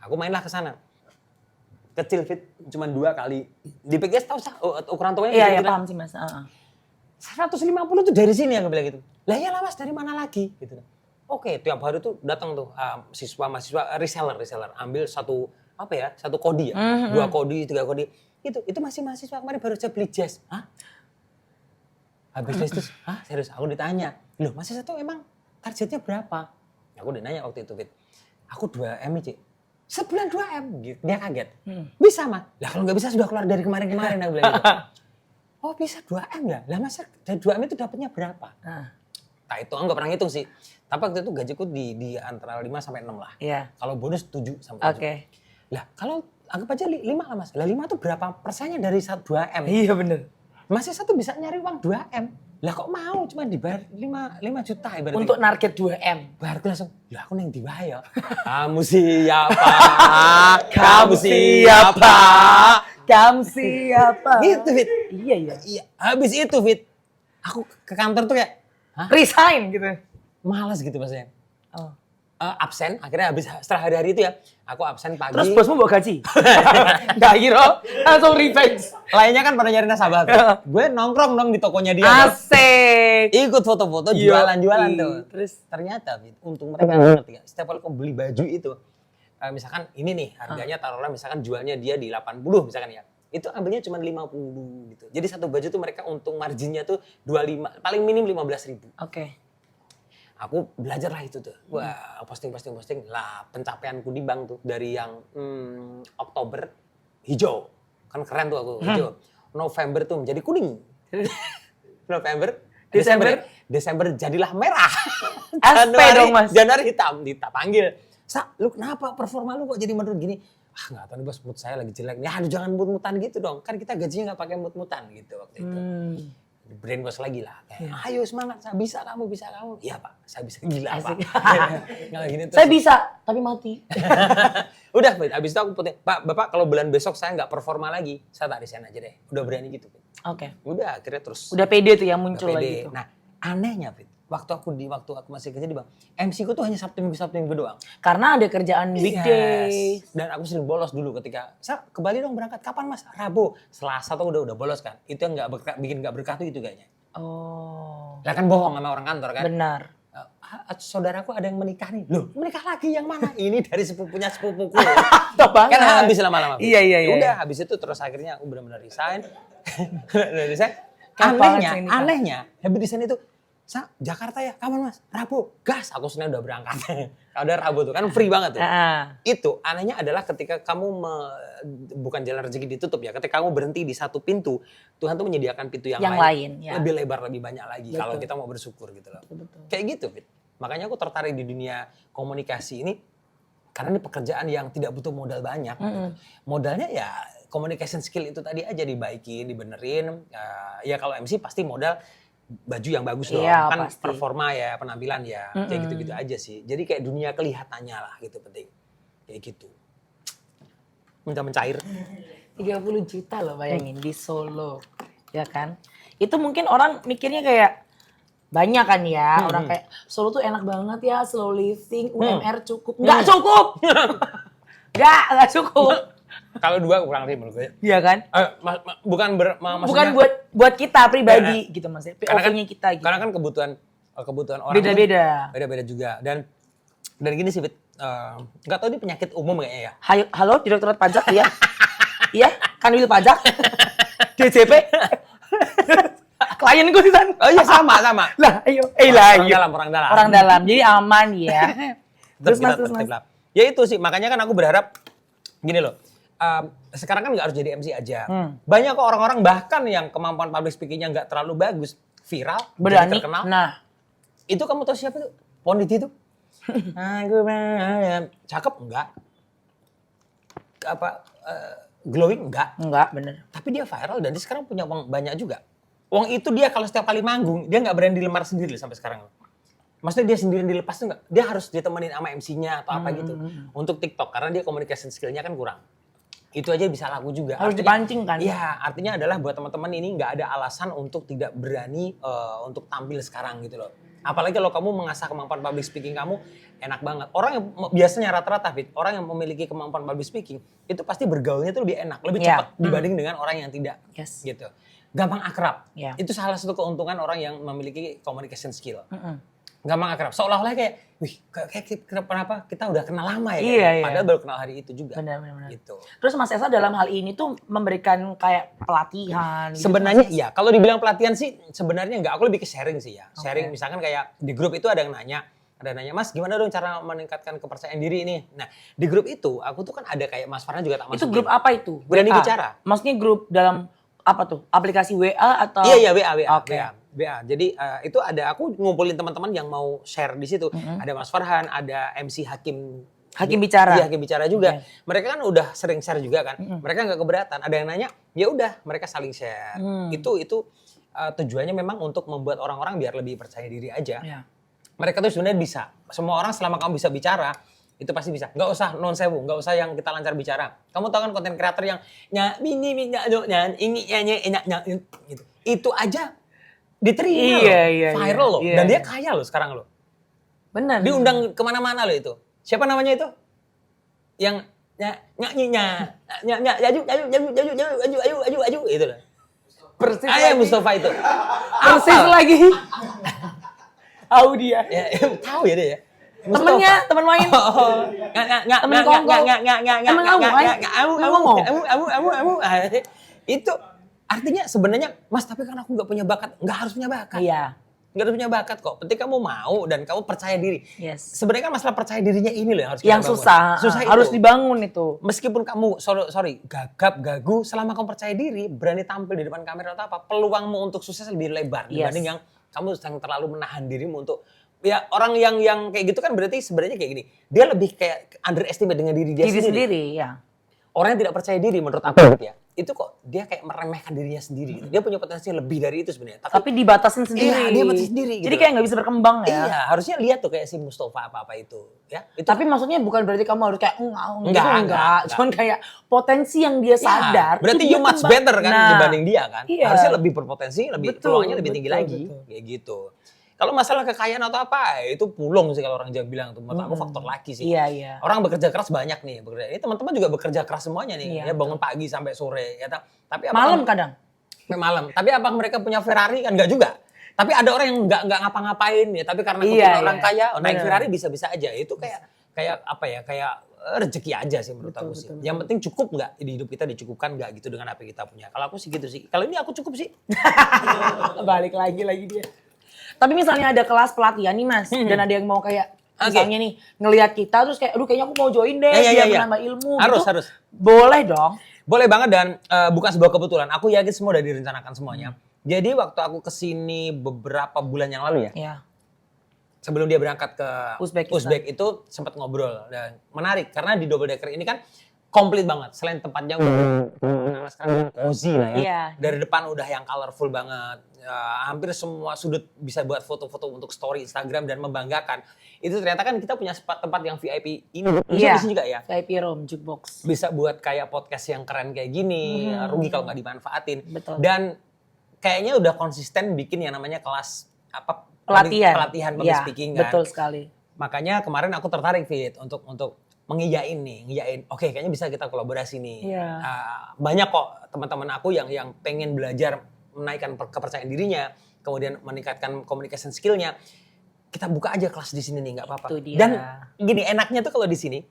Aku mainlah ke sana. Kecil, Fit, cuma 2 kali. Di PGS tahu ukuran tokonya Iya, kira-kira paham sih Mas. 150 tuh dari sini aku bilang gitu. Lah iyalah Mas, dari mana lagi gitu. Oke, tiap hari tuh datang tuh mahasiswa reseller ambil satu kodi ya. 2 kodi, 3 kodi. Itu masih mahasiswa kemarin baru aja beli jas. Hah? Habis dari itu, serius aku ditanya. Loh, mahasiswa tuh emang targetnya berapa? Aku udah nanya waktu itu, Fit. Aku 2M, Cik. Sebulan 2M gitu. Dia kaget. Bisa, Mas. Lah kalau nggak bisa sudah keluar dari kemarin-kemarin aku bilang gitu. Oh, bisa 2M ya? Lah masa dari 2M itu dapatnya berapa? Nah, itu enggak pernah ngitung sih. Tapi waktu itu gajiku di antara 5 sampai 6 lah. Iya. Kalau bonus 7 sampai 7. Oke. Lah, kalau anggap aja 5 lah, Mas. Lah 5 itu berapa persennya dari 2M? Iya bener. Masih satu bisa nyari uang 2M. Lah kok mau cuma dibayar 5 juta ibaratnya. Untuk target 2M. Bayarku langsung, ya aku neng dibayar. Kamu siapa? Kamu siapa? Kamu siapa? Gitu, Fit. Iya. Iya, habis itu, Fit. Aku ke kantor tuh kayak, Resign gitu. malas gitu maksudnya. Oh. Absen, akhirnya habis setelah hari-hari itu ya, aku absen pagi. Terus bosmu bawa gaji? Nggak kira, langsung revenge. Lainnya kan pada nyari nasabah tuh. Gue nongkrong dong di tokonya dia. Asik. Ikut foto-foto, jualan-jualan tuh. Terus ternyata, Fit, untung mereka ngerti ya. Setiap kali kau beli baju itu, misalkan ini nih harganya taruhlah misalkan jualnya dia di 80 misalkan ya. Itu ambilnya cuma 50 gitu. Jadi satu baju tuh mereka untung marginnya tuh 25, paling minim 15.000. Oke. Aku belajar lah itu tuh. Wah, posting lah pencapaianku di bank tuh dari yang Oktober hijau. Kan keren tuh aku hijau. November tuh menjadi kuning. November, Desember jadilah merah. SP dong, Mas. Januari hitam, panggil. Lu kenapa performa lu kok jadi menurun gini? Nggak tahu nih Bos, mood saya lagi jelek. Ya jangan mood-mutan gitu dong. Kan kita gajinya nggak pakai mood-mutan gitu waktu itu. Brainwash lagi lah. Ayo semangat, saya bisa kamu. Iya Pak, saya bisa. Gila Pak. Nggak gini terus. Saya bisa, tapi mati. Udah, abis itu aku puting. Pak, Bapak kalau bulan besok saya nggak performa lagi, saya tak resign aja deh. Udah berani gitu. Oke. Udah akhirnya terus. Udah pede tuh yang muncul Udah lagi pede. tuh. Nah, anehnya Fit, waktu aku masih kerja di bank, MC ku tuh hanya Sabtu Minggu doang. Karena ada kerjaan weekday. Yes. Dan aku sering bolos dulu ketika, ke Bali dong berangkat. Kapan Mas? Rabu. Selasa tuh udah bolos kan. Itu yang bikin nggak berkah tuh itu kayaknya. Oh. Lah kan bohong sama orang kantor kan. Benar. Saudaraku ada yang menikah nih. Loh, menikah lagi yang mana? Ini dari sepupunya sepupuku. Top banget. Kan habis lama-lama. Iya. Udah, habis itu terus akhirnya aku benar-benar resign. Kapan Anehnya, habis resign itu, Jakarta ya, kapan Mas? Rabu. Gas, aku Senin udah berangkat. Kalau udah Rabu tuh kan free banget tuh. Itu anehnya adalah ketika kamu bukan jalan rezeki ditutup ya. Ketika kamu berhenti di satu pintu, Tuhan tuh menyediakan pintu yang lain ya. lebih lebar, lebih banyak lagi. Betul. Kalau kita mau bersyukur gitu loh. Betul. Kayak gitu, Fit. Makanya aku tertarik di dunia komunikasi ini karena ini pekerjaan yang tidak butuh modal banyak. Gitu. Modalnya ya communication skill itu tadi aja dibaikin, dibenerin. Ya kalau MC pasti modal baju yang bagus loh, kan pasti. Performa ya, penampilan ya, kayak gitu-gitu aja sih. Jadi kayak dunia kelihatannya lah gitu penting. Kayak gitu. Mencair. 30 juta loh bayangin di Solo, ya kan? Itu mungkin orang mikirnya kayak banyak kan ya, orang kayak Solo tuh enak banget ya, slow living, UMR cukup. Nggak cukup! Nggak cukup. Kalau 2 kurang sih menurut gue. Iya kan? Bukan maksudnya buat kita pribadi gitu maksudnya. POV-nya kita gitu. Karena kan kebutuhan orang beda-beda juga. Dan gini sih, nggak tahu ini penyakit umum kayaknya ya. Halo Direktorat Pajak ya? Iya, Kanwil Pajak. DJP. Klienku di sana. Oh iya sama. Lah, ayo. Orang dalam. Jadi aman ya. Terus Mas. Ya itu sih, makanya kan aku berharap gini loh. sekarang kan nggak harus jadi MC aja. Banyak kok orang-orang bahkan yang kemampuan public speakingnya nggak terlalu bagus, viral, Berani. jadi terkenal. Nah, Itu kamu tahu siapa tuh? Pondit itu? Cakep enggak? Glowing enggak? enggak bener. Tapi dia viral dan dia sekarang punya uang banyak juga. Uang itu dia kalau setiap kali manggung, dia nggak berani dilemar sendiri sampai sekarang. Maksudnya dia sendirian dilepas tuh nggak. Dia harus ditemenin sama MC-nya atau apa gitu. Untuk TikTok, karena dia communication skill-nya kan kurang. Itu aja bisa laku juga. Harus dipancing kan? Iya, artinya adalah buat teman-teman ini nggak ada alasan untuk tidak berani untuk tampil sekarang gitu loh. Apalagi kalau kamu mengasah kemampuan public speaking kamu, enak banget. Orang yang biasanya rata-rata, orang yang memiliki kemampuan public speaking, itu pasti bergaulnya tuh lebih enak, lebih cepat dibanding dengan orang yang tidak. Yes. Gitu. Gampang akrab. Yeah. Itu salah satu keuntungan orang yang memiliki communication skill. Gampang akrab. Seolah-olah kayak, wih, kenapa kita udah kenal lama ya? Iya, iya. Padahal baru kenal hari itu juga. Benar. Gitu. Terus Mas Esa dalam hal ini tuh memberikan kayak pelatihan gitu. Sebenarnya iya, kalau dibilang pelatihan sih sebenarnya enggak, aku lebih ke sharing sih ya. Sharing misalkan kayak di grup itu ada yang nanya, Mas gimana dong cara meningkatkan kepercayaan diri ini? Nah di grup itu aku tuh kan ada kayak Mas Farhan juga tak masukin. Itu grup apa itu? Berani WA? bicara. Maksudnya grup dalam apa tuh? Aplikasi WA atau? Iya WA. Oke. WA. Jadi itu ada aku ngumpulin teman-teman yang mau share di situ. Ada Mas Farhan, ada MC Hakim bicara. Iya, Hakim bicara juga. Mereka kan udah sering share juga kan. Mereka nggak keberatan. Ada yang nanya, ya udah mereka saling share. Itu tujuannya memang untuk membuat orang-orang biar lebih percaya diri aja. Iya. Mereka tuh sebenarnya bisa. Semua orang selama kamu bisa bicara, itu pasti bisa. Nggak usah non sewu, nggak usah yang kita lancar bicara. Kamu tahu kan konten kreator yang gitu. Itu aja diterima viral loh. Dan dia kaya loh sekarang loh. Benar. Diundang kemana-mana loh itu. Siapa namanya itu? Yang nyanyinya, aju itu loh. Persis Ayah Mustafa itu. Persis lagi. Tahu dia. Ya, tahu ya dia ya. Temennya, temen main. Temen kongko. Temen ngomong. Itu artinya sebenarnya, Mas tapi kan aku nggak punya bakat. Nggak harus punya bakat. Iya. Nggak harus punya bakat kok. Penting kamu mau dan kamu percaya diri. Yes. Sebenarnya kan masalah percaya dirinya ini loh yang harus kita Yang bangun. susah itu. harus dibangun itu. Meskipun kamu gagap, gagu, selama kamu percaya diri, berani tampil di depan kamera atau apa, peluangmu untuk sukses lebih lebar dibanding yang kamu yang terlalu menahan dirimu untuk ya orang yang kayak gitu kan berarti sebenarnya kayak gini. Dia lebih kayak underestimate dengan diri dia sendiri. Ya. Orang yang tidak percaya diri menurut aku ya, itu kok dia kayak meremehkan dirinya sendiri. Gitu. Dia punya potensi lebih dari itu sebenarnya. Tapi dibatasin sendiri. Iya, dia batasi sendiri. Jadi gitu. kayak nggak bisa berkembang ya. Iya, harusnya lihat tuh kayak si Mustafa apa-apa itu. Ya, itu Tapi maksudnya bukan berarti kamu harus kayak enggak. Cuman kayak potensi yang dia sadar. Berarti itu you dia much kembang. better kan dibanding dia kan. Iya. Harusnya lebih berpotensi, lebih Betul, peluangnya lebih tinggi betul, lagi. betul. Kayak gitu. Kalau masalah kekayaan atau apa, itu pulung sih kalau orang Jawa bilang tuh. Menurut aku faktor laki sih. Iya. Orang bekerja keras banyak nih. Ini teman-teman juga bekerja keras semuanya nih. Iya, Ya bangun pagi sampai sore. Ya, tapi Malam kadang. Malam. Tapi apa mereka punya Ferrari kan? Enggak juga. Tapi ada orang yang enggak ngapa-ngapain ya. Tapi karena kebetulan orang kaya, naik Ferrari bisa-bisa aja. Itu kayak apa ya? Kayak rezeki aja sih menurut aku sih. Yang penting cukup nggak di hidup kita, dicukupkan nggak gitu dengan apa yang kita punya. Kalau aku sih gitu sih. Kalau ini aku cukup sih. Balik lagi dia. Tapi misalnya ada kelas pelatihan nih Mas, dan ada yang mau kayak misalnya nih ngelihat kita terus kayak aduh kayaknya aku mau join deh biar menambah ilmu harus. Boleh dong. Boleh banget dan bukan sebuah kebetulan. Aku yakin semua udah direncanakan semuanya. Jadi waktu aku kesini beberapa bulan yang lalu ya. Iya. Sebelum dia berangkat ke Uzbekistan. Uzbek itu sempat ngobrol dan menarik karena di Double Decker ini kan komplit banget. Selain tempatnya udah sekarang cozy lah ya. Iya. Dari depan udah yang colorful banget. Hampir semua sudut bisa buat foto-foto untuk story Instagram dan membanggakan. Itu ternyata kan kita punya tempat yang VIP ini. Bisa di sini juga ya. VIP room, jukebox. Bisa buat kayak podcast yang keren kayak gini. Rugi kalau nggak dimanfaatin. Betul. Dan kayaknya udah konsisten bikin yang namanya kelas pelatihan public speaking kan. Betul sekali. Makanya kemarin aku tertarik Fit untuk ngiyain. Oke, kayaknya bisa kita kolaborasi nih. Iya. Banyak kok teman-teman aku yang pengen belajar menaikkan kepercayaan dirinya, kemudian meningkatkan communication skill-nya. Kita buka aja kelas di sini nih, nggak apa-apa. Itu dia. Dan gini, enaknya tuh kalau di sini,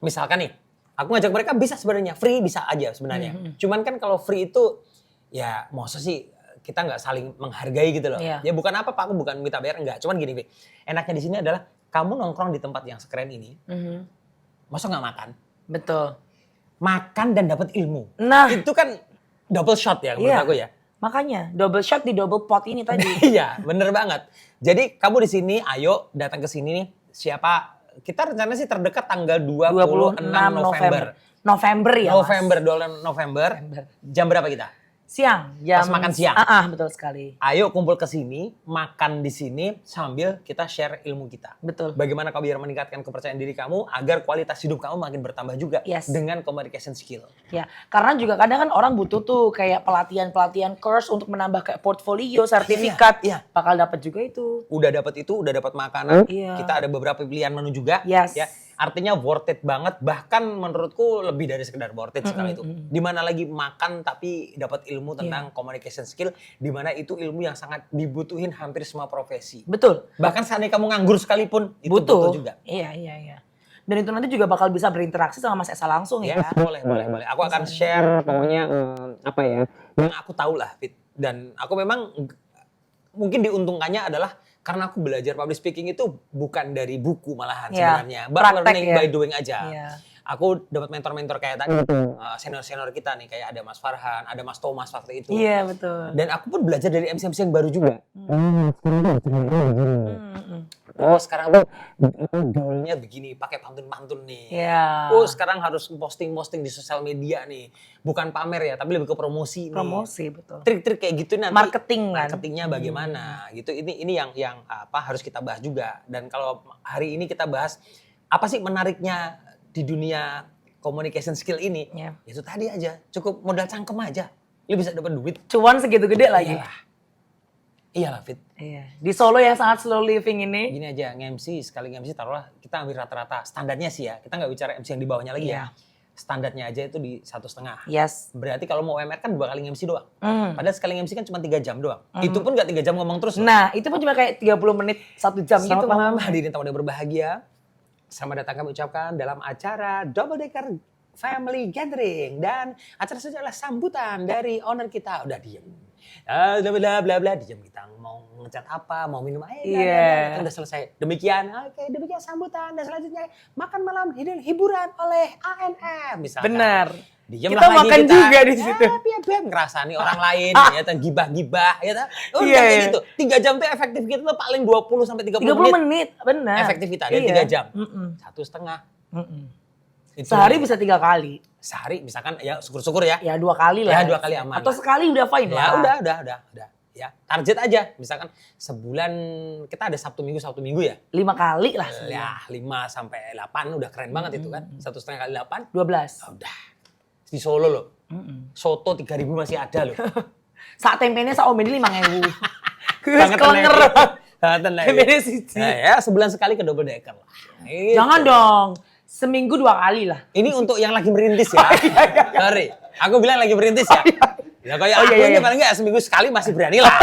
misalkan nih, aku ngajak mereka bisa sebenarnya free bisa aja sebenarnya. Cuman kan kalau free itu ya masa sih kita nggak saling menghargai gitu loh. Iya. Ya bukan apa Pak, aku bukan minta bayar enggak. Cuman gini, enaknya di sini adalah kamu nongkrong di tempat yang sekeren ini, masa nggak makan? Betul. makan dan dapat ilmu. Nah. Itu kan double shot ya menurut aku ya. Makanya double shot di double pot ini tadi. Iya, bener banget. Jadi kamu di sini, ayo datang ke sini nih. Siapa? Kita rencana sih terdekat tanggal 26 November. November ya, November. Jam berapa kita? Siang, jam Pas makan siang. Betul sekali. Ayo kumpul ke sini, makan di sini sambil kita share ilmu kita. Betul. Bagaimana kamu biar meningkatkan kepercayaan diri kamu agar kualitas hidup kamu makin bertambah juga dengan communication skill. Ya, karena juga kadang kan orang butuh tuh kayak pelatihan course untuk menambah kayak portfolio, sertifikat. Iya. Bakal dapat juga itu. Udah dapat itu, udah dapat makanan. Iya. Kita ada beberapa pilihan menu juga. Yes. Ya. Artinya worth it banget, bahkan menurutku lebih dari sekedar worth it sekali itu. Dimana lagi makan tapi dapat ilmu tentang communication skill, dimana itu ilmu yang sangat dibutuhin hampir semua profesi. Betul. Bahkan seandainya kamu nganggur sekalipun, itu butuh juga. Iya. Dan itu nanti juga bakal bisa berinteraksi sama Mas Esa langsung ya. Boleh. Aku akan share pokoknya apa ya, yang aku tahu lah, Fit. Dan aku memang mungkin diuntungkannya adalah karena aku belajar public speaking itu bukan dari buku malahan sebenarnya. But learning by doing aja. Aku dapat mentor-mentor kayak tadi, senior-senior kita nih, kayak ada Mas Farhan, ada Mas Thomas waktu itu. Iya, betul. Dan aku pun belajar dari MC-MC yang baru juga. Oh sekarang tuh gaulnya begini, pakai pantun-pantun nih. Oh sekarang harus posting-posting di sosial media nih. Bukan pamer ya, tapi lebih ke promosi nih. Promosi, betul. Trik-trik kayak gitu nanti. Marketingnya bagaimana gitu. Ini yang apa harus kita bahas juga. Dan kalau hari ini kita bahas apa sih menariknya di dunia communication skill ini? Itu tadi aja, cukup modal cangkem aja. Lu bisa dapat duit. Cuan segitu gede lagi. Iyalah Fit. Iya. Di Solo yang sangat slow living ini. Gini aja, nge-MC sekali nge-MC taruhlah kita ambil rata-rata standarnya sih ya. Kita nggak bicara MC yang di bawahnya lagi ya. Standarnya aja itu di 1,5. Yes. Berarti kalau mau UMR kan 2 kali nge-MC doang. Padahal sekali nge-MC kan cuma 3 jam doang. Itu pun nggak 3 jam ngomong terus. Nah itu pun cuma kayak 30 menit 1 jam gitu. Selamat malam hadirin tamu yang berbahagia. Selamat datang kami ucapkan dalam acara Double Decker Family Gathering. Dan acara saja adalah sambutan dari owner kita. Udah diem. Bla bla bla diem kita mau ngecat apa, mau minum air, udah selesai. Demikian, demikian sambutan dan selanjutnya makan malam hiburan oleh ANF misalkan. Benar. Diem kita makan kita, juga di situ. Beb ngerasani orang lain, ya kan gibah-gibah, ya kan. Kayak gitu. 3 jam tuh efektif kita tuh paling 20 sampai 30 menit. Benar. Efektif kita dari 3 jam. 1,5. Sehari bisa 3 kali. Sehari misalkan ya syukur-syukur ya. Ya 2 kali lah. Ya 2 kali aman. Atau sekali udah fine lah. Ya udah. Ya target aja. Misalkan sebulan kita ada Sabtu Minggu ya. 5 kali lah. Ya 5 sampai 8 udah keren banget itu kan. 1,5 kali 8. 12. Udah. Di Solo loh. Soto 3.000 masih ada loh. Sak tempenya sak omene 5.000. Banget kelenger. Tempenya siji. Ya sebulan sekali ke double decker lah. Jangan dong. Seminggu 2 kali lah. Ini untuk yang lagi merintis ya. Sorry. Aku bilang lagi merintis ya. Ya kayak aku ini paling enggak seminggu sekali masih berani lah.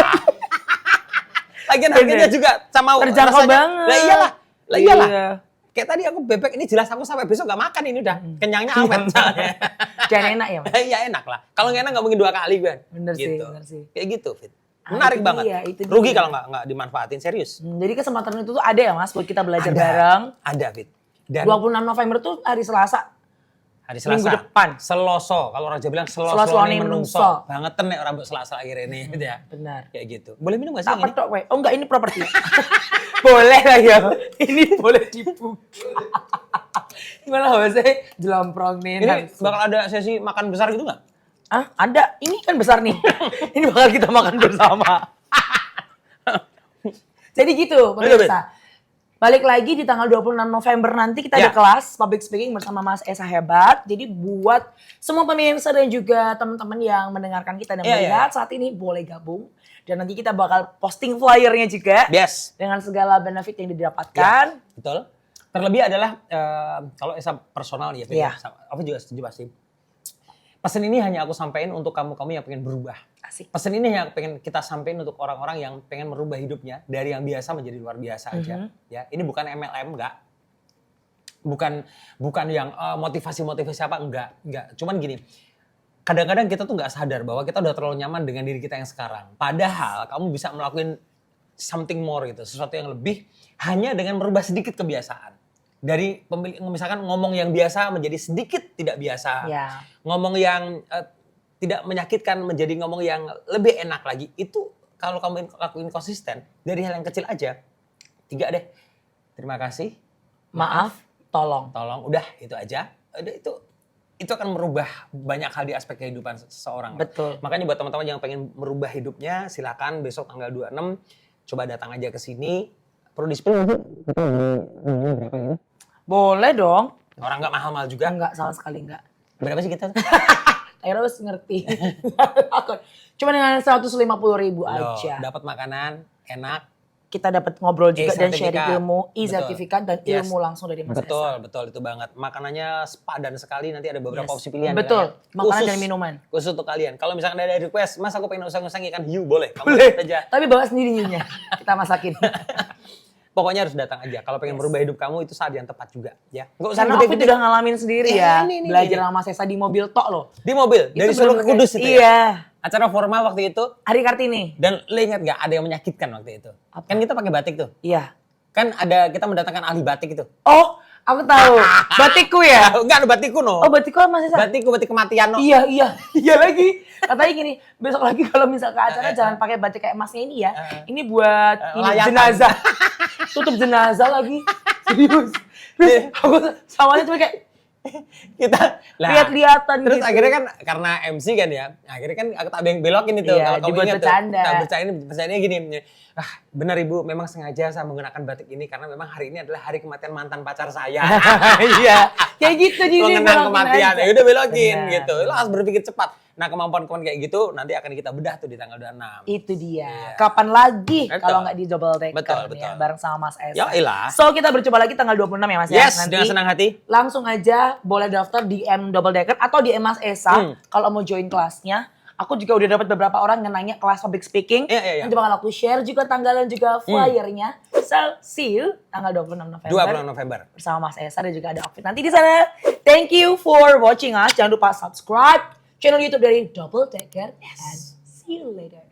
Lagian harganya juga sama terjangkau banget. Lah iyalah. Kayak tadi aku bebek ini jelas aku sampai besok gak makan ini udah. Kenyangnya awet. Jangan enak ya Mas? Iya enak lah. Kalau nggak enak gak mungkin 2 kali gue. Bener gitu. sih. Kayak gitu Fit. Menarik banget. Rugi kalau nggak dimanfaatin serius. Jadi kesempatan itu tuh ada ya Mas buat kita belajar bareng. Ada Fit. Dan 26 November tuh hari Selasa. Hari Selasa. Minggu depan. Seloso. Kalau Raja bilang seloso nih menungso. Banget nek orang Selasa akhir ini gitu ya. Benar. Kayak gitu. Boleh minum gak sih ini? Tok, oh enggak ini properti. Boleh lah ya. Ini boleh dibuka. Gimana bahasanya jelomprong nih. Ini bakal ada sesi makan besar gitu gak? Ada. Ini kan besar nih. Ini bakal kita makan bersama. Jadi gitu pemirsa. Balik lagi di tanggal 26 November nanti kita ada kelas public speaking bersama Mas Esa Hebat. Jadi buat semua pemirsa dan juga teman-teman yang mendengarkan kita dan melihat saat ini boleh gabung. Dan nanti kita bakal posting flyernya juga. Yes. Dengan segala benefit yang didapatkan. Betul. Terlebih adalah kalau Esa personal nih ya. Aku juga setuju pasti. Pesan ini hanya aku sampaikan untuk kamu-kamu yang pengen berubah. Asik. Pesan ini yang pengen kita sampaikan untuk orang-orang yang pengen merubah hidupnya dari yang biasa menjadi luar biasa aja. Ya, ini bukan MLM enggak. Bukan yang motivasi-motivasi apa enggak. Cuman gini. Kadang-kadang kita tuh nggak sadar bahwa kita udah terlalu nyaman dengan diri kita yang sekarang. Padahal kamu bisa melakukan something more gitu, sesuatu yang lebih hanya dengan merubah sedikit kebiasaan. Dari pemilik, misalkan ngomong yang biasa menjadi sedikit tidak biasa. Ya. Ngomong yang tidak menyakitkan menjadi ngomong yang lebih enak lagi. Itu kalau kamu lakuin konsisten, dari hal yang kecil aja. 3 deh. Terima kasih. Maaf, tolong. Tolong, udah itu aja. Udah itu akan merubah banyak hal di aspek kehidupan seseorang. Betul. Makanya buat teman-teman yang pengen merubah hidupnya, silakan besok tanggal 26 coba datang aja ke sini. Perlu di-spill nggak sih? Kita berapa ya? Boleh dong. Orang nggak mahal-mahal juga. Enggak, sama sekali enggak. Berapa sih kita? Akhirnya harus ngerti. Cuma dengan 150.000 aja. Dapat makanan enak. Kita dapat ngobrol juga dan sharing E-sertifikat. ilmu, Betul. e-sertifikat dan Yes. ilmu langsung dari Mas Esa. Betul itu banget. Makanannya sepadan sekali, nanti ada beberapa Yes. opsi pilihan. Betul, ya. makanan Khusus- dan minuman. Khusus untuk kalian. Kalau misalkan ada request, Mas aku pengen usang-usang ikan hiu, boleh. Kamu Boleh. aja. Tapi bawa sendiri hiunya. Kita masakin. Pokoknya harus datang aja. Kalau pengen Yes. merubah hidup kamu itu saat yang tepat juga, ya. Nggak usah Karena gede-gede. aku udah ngalamin sendiri ya. Ini. Belajar sama Mas Esa di mobil tok loh. Di mobil dari Itu Solo ke bener-bener Kudus kayak- itu. Ya? Iya. Acara formal waktu itu. Hari Kartini. Dan lo ingat gak ada yang menyakitkan waktu itu? Apa? Kan kita pakai batik tuh. Iya. Kan ada kita mendatangkan ahli batik itu. Oh, aku tahu. Batikku ya? Enggak ada batikku no. Oh, batikku Mas Esa? batik kematian no. Iya. Iya lagi. Katanya gini, besok lagi kalau misal ke acara jangan pakai batik kayak Masnya ini ya. Ini buat ini, layatan. jenazah. Tutup jenazah lagi. Serius. Terus aku samanya cuma kayak Kita lihat-lihatan terus gitu. akhirnya kan karena MC kan ya. Akhirnya kan aku tak belokin itu Iya, kalau kamu dibuat ingat tuh. bercanda. Kita bercandanya gini. Ah, benar Ibu, memang sengaja saya menggunakan batik ini karena memang hari ini adalah hari kematian mantan pacar saya. Iya. Kayak gitu jadi Mengenang belokin kematian. aja. Ya udah belokin Benar. gitu. Lo harus berpikir cepat. Nah, kemampuan-kemampuan kayak gitu nanti akan kita bedah tuh di tanggal 26. Itu dia. Iya. Kapan lagi Betul. kalau nggak di double decker Betul, nih ya, betul. bareng sama Mas Esa. Yoilah. So kita berjumpa lagi tanggal 26 ya Mas ya. Yes, dengan senang hati. Langsung aja boleh daftar di M double decker atau di Mas Esa kalau mau join kelasnya. Aku juga udah dapat beberapa orang yang nanya kelas public speaking. Iya. Nanti bakal aku share juga tanggal dan juga flyernya. So see you tanggal 26 November. 26 November. Bersama Mas Esa dan juga ada outfit nanti di sana. Thank you for watching us. Jangan lupa subscribe channel YouTube dari Double Decker and see you later.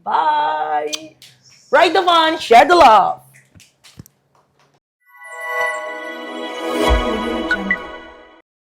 Bye. Bye. Ride the fun, share the love.